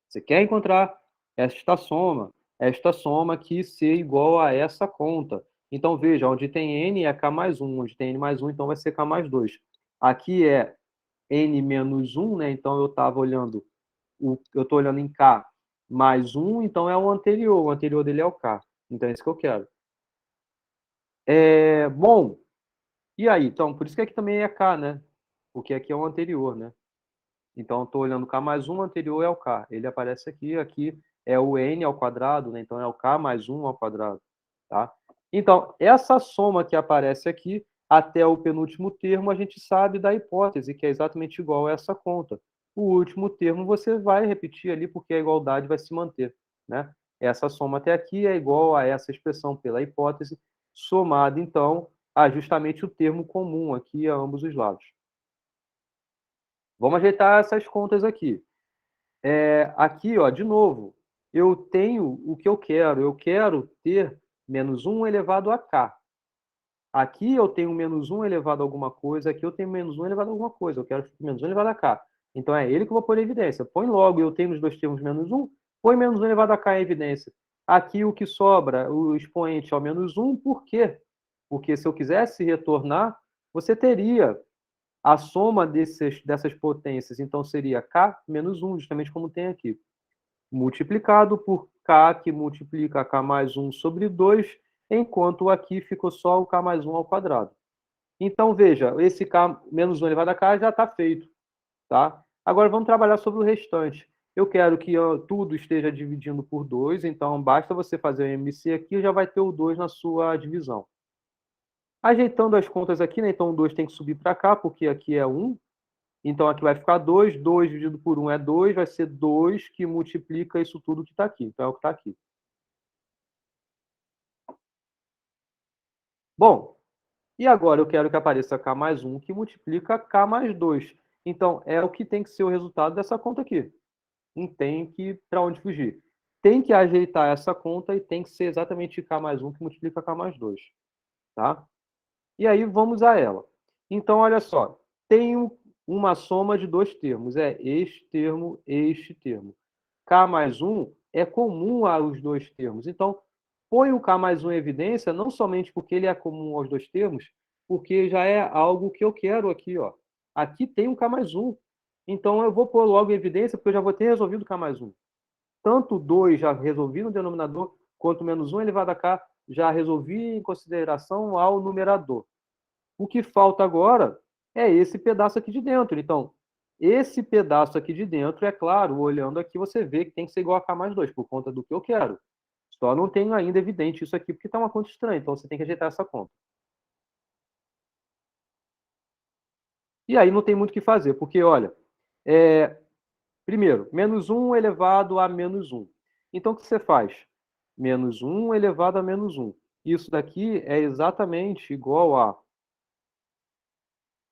Você quer encontrar esta soma que ser igual a essa conta. Então, veja, onde tem n é k mais 1, onde tem n mais 1, então vai ser k mais 2. Aqui é n menos 1, né? Então, eu estava olhando, eu estou olhando em k mais 1, então é o anterior dele é o k. Então, é isso que eu quero. Bom, e aí? Então, por isso que aqui também é k, né? Porque aqui é o anterior, né? Então, estou olhando k mais 1, anterior é o k. Ele aparece aqui, aqui é o n ao quadrado, né? Então, é o k mais 1 ao quadrado, tá? Então, essa soma que aparece aqui, até o penúltimo termo, a gente sabe da hipótese, que é exatamente igual a essa conta. O último termo você vai repetir ali, porque a igualdade vai se manter, né? Essa soma até aqui é igual a essa expressão pela hipótese, somada, então, a justamente o termo comum aqui a ambos os lados. Vamos ajeitar essas contas aqui. Aqui, ó, de novo, eu tenho o que eu quero. Eu quero ter menos 1 elevado a k. Aqui eu tenho menos 1 elevado a alguma coisa, aqui eu tenho menos 1 elevado a alguma coisa. Eu quero menos 1 elevado a k. Então é ele que eu vou pôr em evidência. Põe logo, eu tenho nos dois termos menos 1, põe menos 1 elevado a k em evidência. Aqui o que sobra, o expoente é o menos 1, por quê? Porque se eu quisesse retornar, você teria a soma dessas potências, então, seria k menos 1, justamente como tem aqui, multiplicado por k, que multiplica k mais 1 sobre 2, enquanto aqui ficou só o k mais 1 ao quadrado. Então, veja, esse k menos 1 elevado a k já está feito, tá? Agora, vamos trabalhar sobre o restante. Eu quero que tudo esteja dividindo por 2, então, basta você fazer o MC aqui e já vai ter o 2 na sua divisão. Ajeitando as contas aqui, né? Então, o 2 tem que subir para cá, porque aqui é 1. Então, aqui vai ficar 2. 2 dividido por 1 é 2. Vai ser 2 que multiplica isso tudo que está aqui. Então, é o que está aqui. Bom, e agora eu quero que apareça k mais 1, que multiplica k mais 2. Então, é o que tem que ser o resultado dessa conta aqui. Não tem que para onde fugir. Tem que ajeitar essa conta e tem que ser exatamente k mais 1 que multiplica k mais 2. Tá? E aí, vamos a ela. Então, olha só. Tenho uma soma de dois termos. É este termo, este termo. K mais 1 é comum aos dois termos. Então, põe o K mais 1 em evidência, não somente porque ele é comum aos dois termos, porque já é algo que eu quero aqui. Ó. Aqui tem um K mais 1. Então, eu vou pôr logo em evidência, porque eu já vou ter resolvido o K mais 1. Tanto 2 já resolvi no denominador, quanto menos 1 elevado a K já resolvi em consideração ao numerador. O que falta agora é esse pedaço aqui de dentro. Então, esse pedaço aqui de dentro, é claro, olhando aqui, você vê que tem que ser igual a K mais 2, por conta do que eu quero. Só não tenho ainda evidente isso aqui, porque está uma conta estranha. Então, você tem que ajeitar essa conta. E aí não tem muito o que fazer, porque, olha, primeiro, menos 1 elevado a menos 1. Então, o que você faz? Menos 1 elevado a menos 1. Isso daqui é exatamente igual a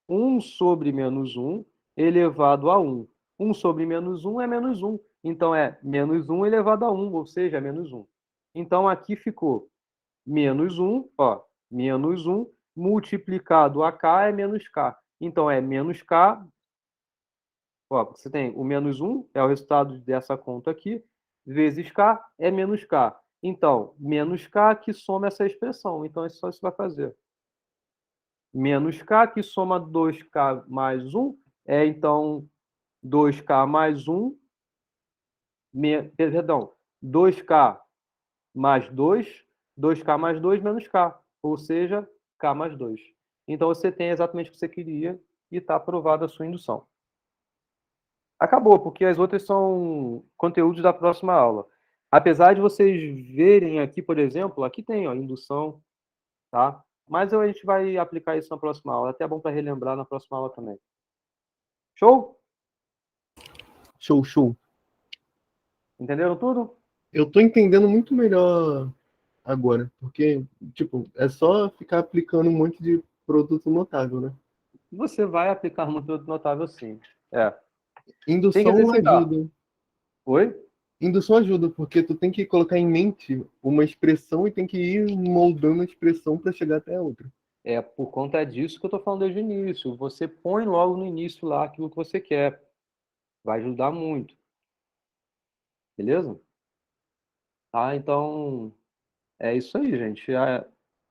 1 sobre menos 1 elevado a 1. 1 sobre menos 1 é menos 1. Então, é menos 1 elevado a 1, ou seja, é menos 1. Então, aqui ficou menos 1, ó, menos 1 multiplicado a k é menos k. Então, é menos k. Ó, você tem o menos 1, é o resultado dessa conta aqui, vezes k é menos k. Então, menos k que soma essa expressão. Então, é só isso que vai fazer. Menos k que soma 2k mais 1 é, então, 2k mais 1, perdão, 2k mais 2, 2k mais 2 menos k, ou seja, k mais 2. Então, você tem exatamente o que você queria e está aprovada a sua indução. Acabou, porque as outras são conteúdos da próxima aula. Apesar de vocês verem aqui, por exemplo, aqui tem ó, indução, tá? Mas a gente vai aplicar isso na próxima aula. É até bom para relembrar na próxima aula também. Show? Show, show. Entenderam tudo? Eu tô entendendo muito melhor agora, porque, tipo, é só ficar aplicando um monte de produto notável, né? Você vai aplicar um conteúdo notável sim. É. Tem que Indução exercitar. ajuda. Oi? Indução ajuda, porque tu tem que colocar em mente uma expressão e tem que ir moldando a expressão para chegar até a outra. É por conta disso que eu estou falando desde o início. Você põe logo no início lá aquilo que você quer. Vai ajudar muito. Beleza? Tá, então, é isso aí, gente.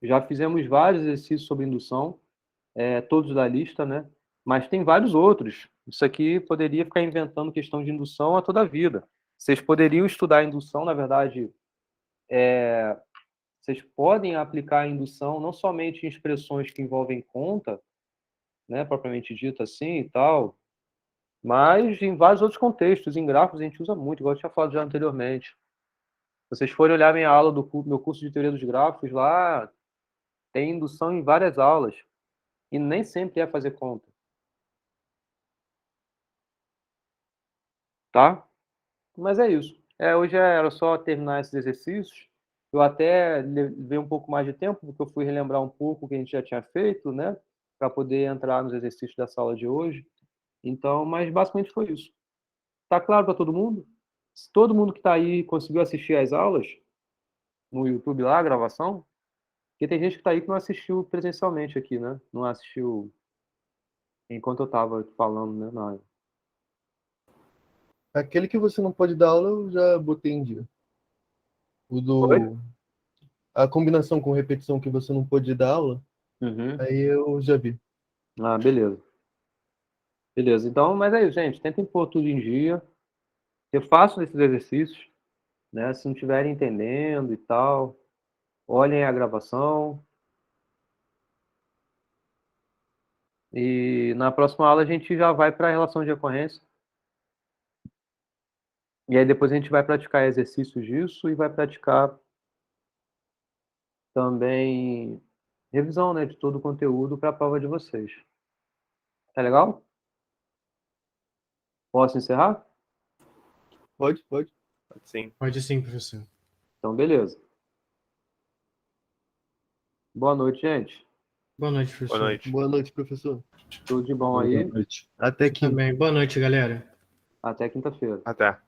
Já fizemos vários exercícios sobre indução, todos da lista, né? Mas tem vários outros. Isso aqui poderia ficar inventando questão de indução a toda a vida. Vocês poderiam estudar indução, na verdade, vocês podem aplicar a indução não somente em expressões que envolvem conta, né, propriamente dita assim e tal, mas em vários outros contextos. Em gráficos a gente usa muito, igual eu tinha falado já anteriormente. Se vocês forem olhar minha aula do meu curso de teoria dos gráficos, lá tem indução em várias aulas. E nem sempre é fazer conta. Tá? Mas é isso. Hoje era só terminar esses exercícios. Eu até levei um pouco mais de tempo, porque eu fui relembrar um pouco o que a gente já tinha feito, né? Para poder entrar nos exercícios dessa aula de hoje. Então, mas basicamente foi isso. Tá claro para todo mundo? Se todo mundo que está aí conseguiu assistir às aulas no YouTube lá, a gravação, porque tem gente que está aí que não assistiu presencialmente aqui, né? Não assistiu enquanto eu estava falando, né? Não. Aquele que você não pode dar aula, eu já botei em dia. O Oi? do... A combinação com repetição que você não pode dar aula, Uhum. aí eu já vi. Ah, beleza. Beleza. Então, mas é isso, gente. Tentem pôr tudo em dia. Eu faço esses exercícios, né? Se não estiverem entendendo e tal, olhem a gravação. E na próxima aula a gente já vai para a relação de recorrência. E aí depois a gente vai praticar exercícios disso e vai praticar também revisão, né, de todo o conteúdo para a prova de vocês. Tá legal? Posso encerrar? Pode, pode. Sim. Pode sim, professor. Então, beleza. Boa noite, gente. Boa noite, Boa professor. noite. Boa noite, professor. Tudo de bom Boa aí. noite. Até Você quinta. também. Boa noite, galera. Até quinta-feira. Até.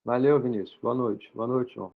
Valeu, Vinícius. Boa noite. Boa noite, João.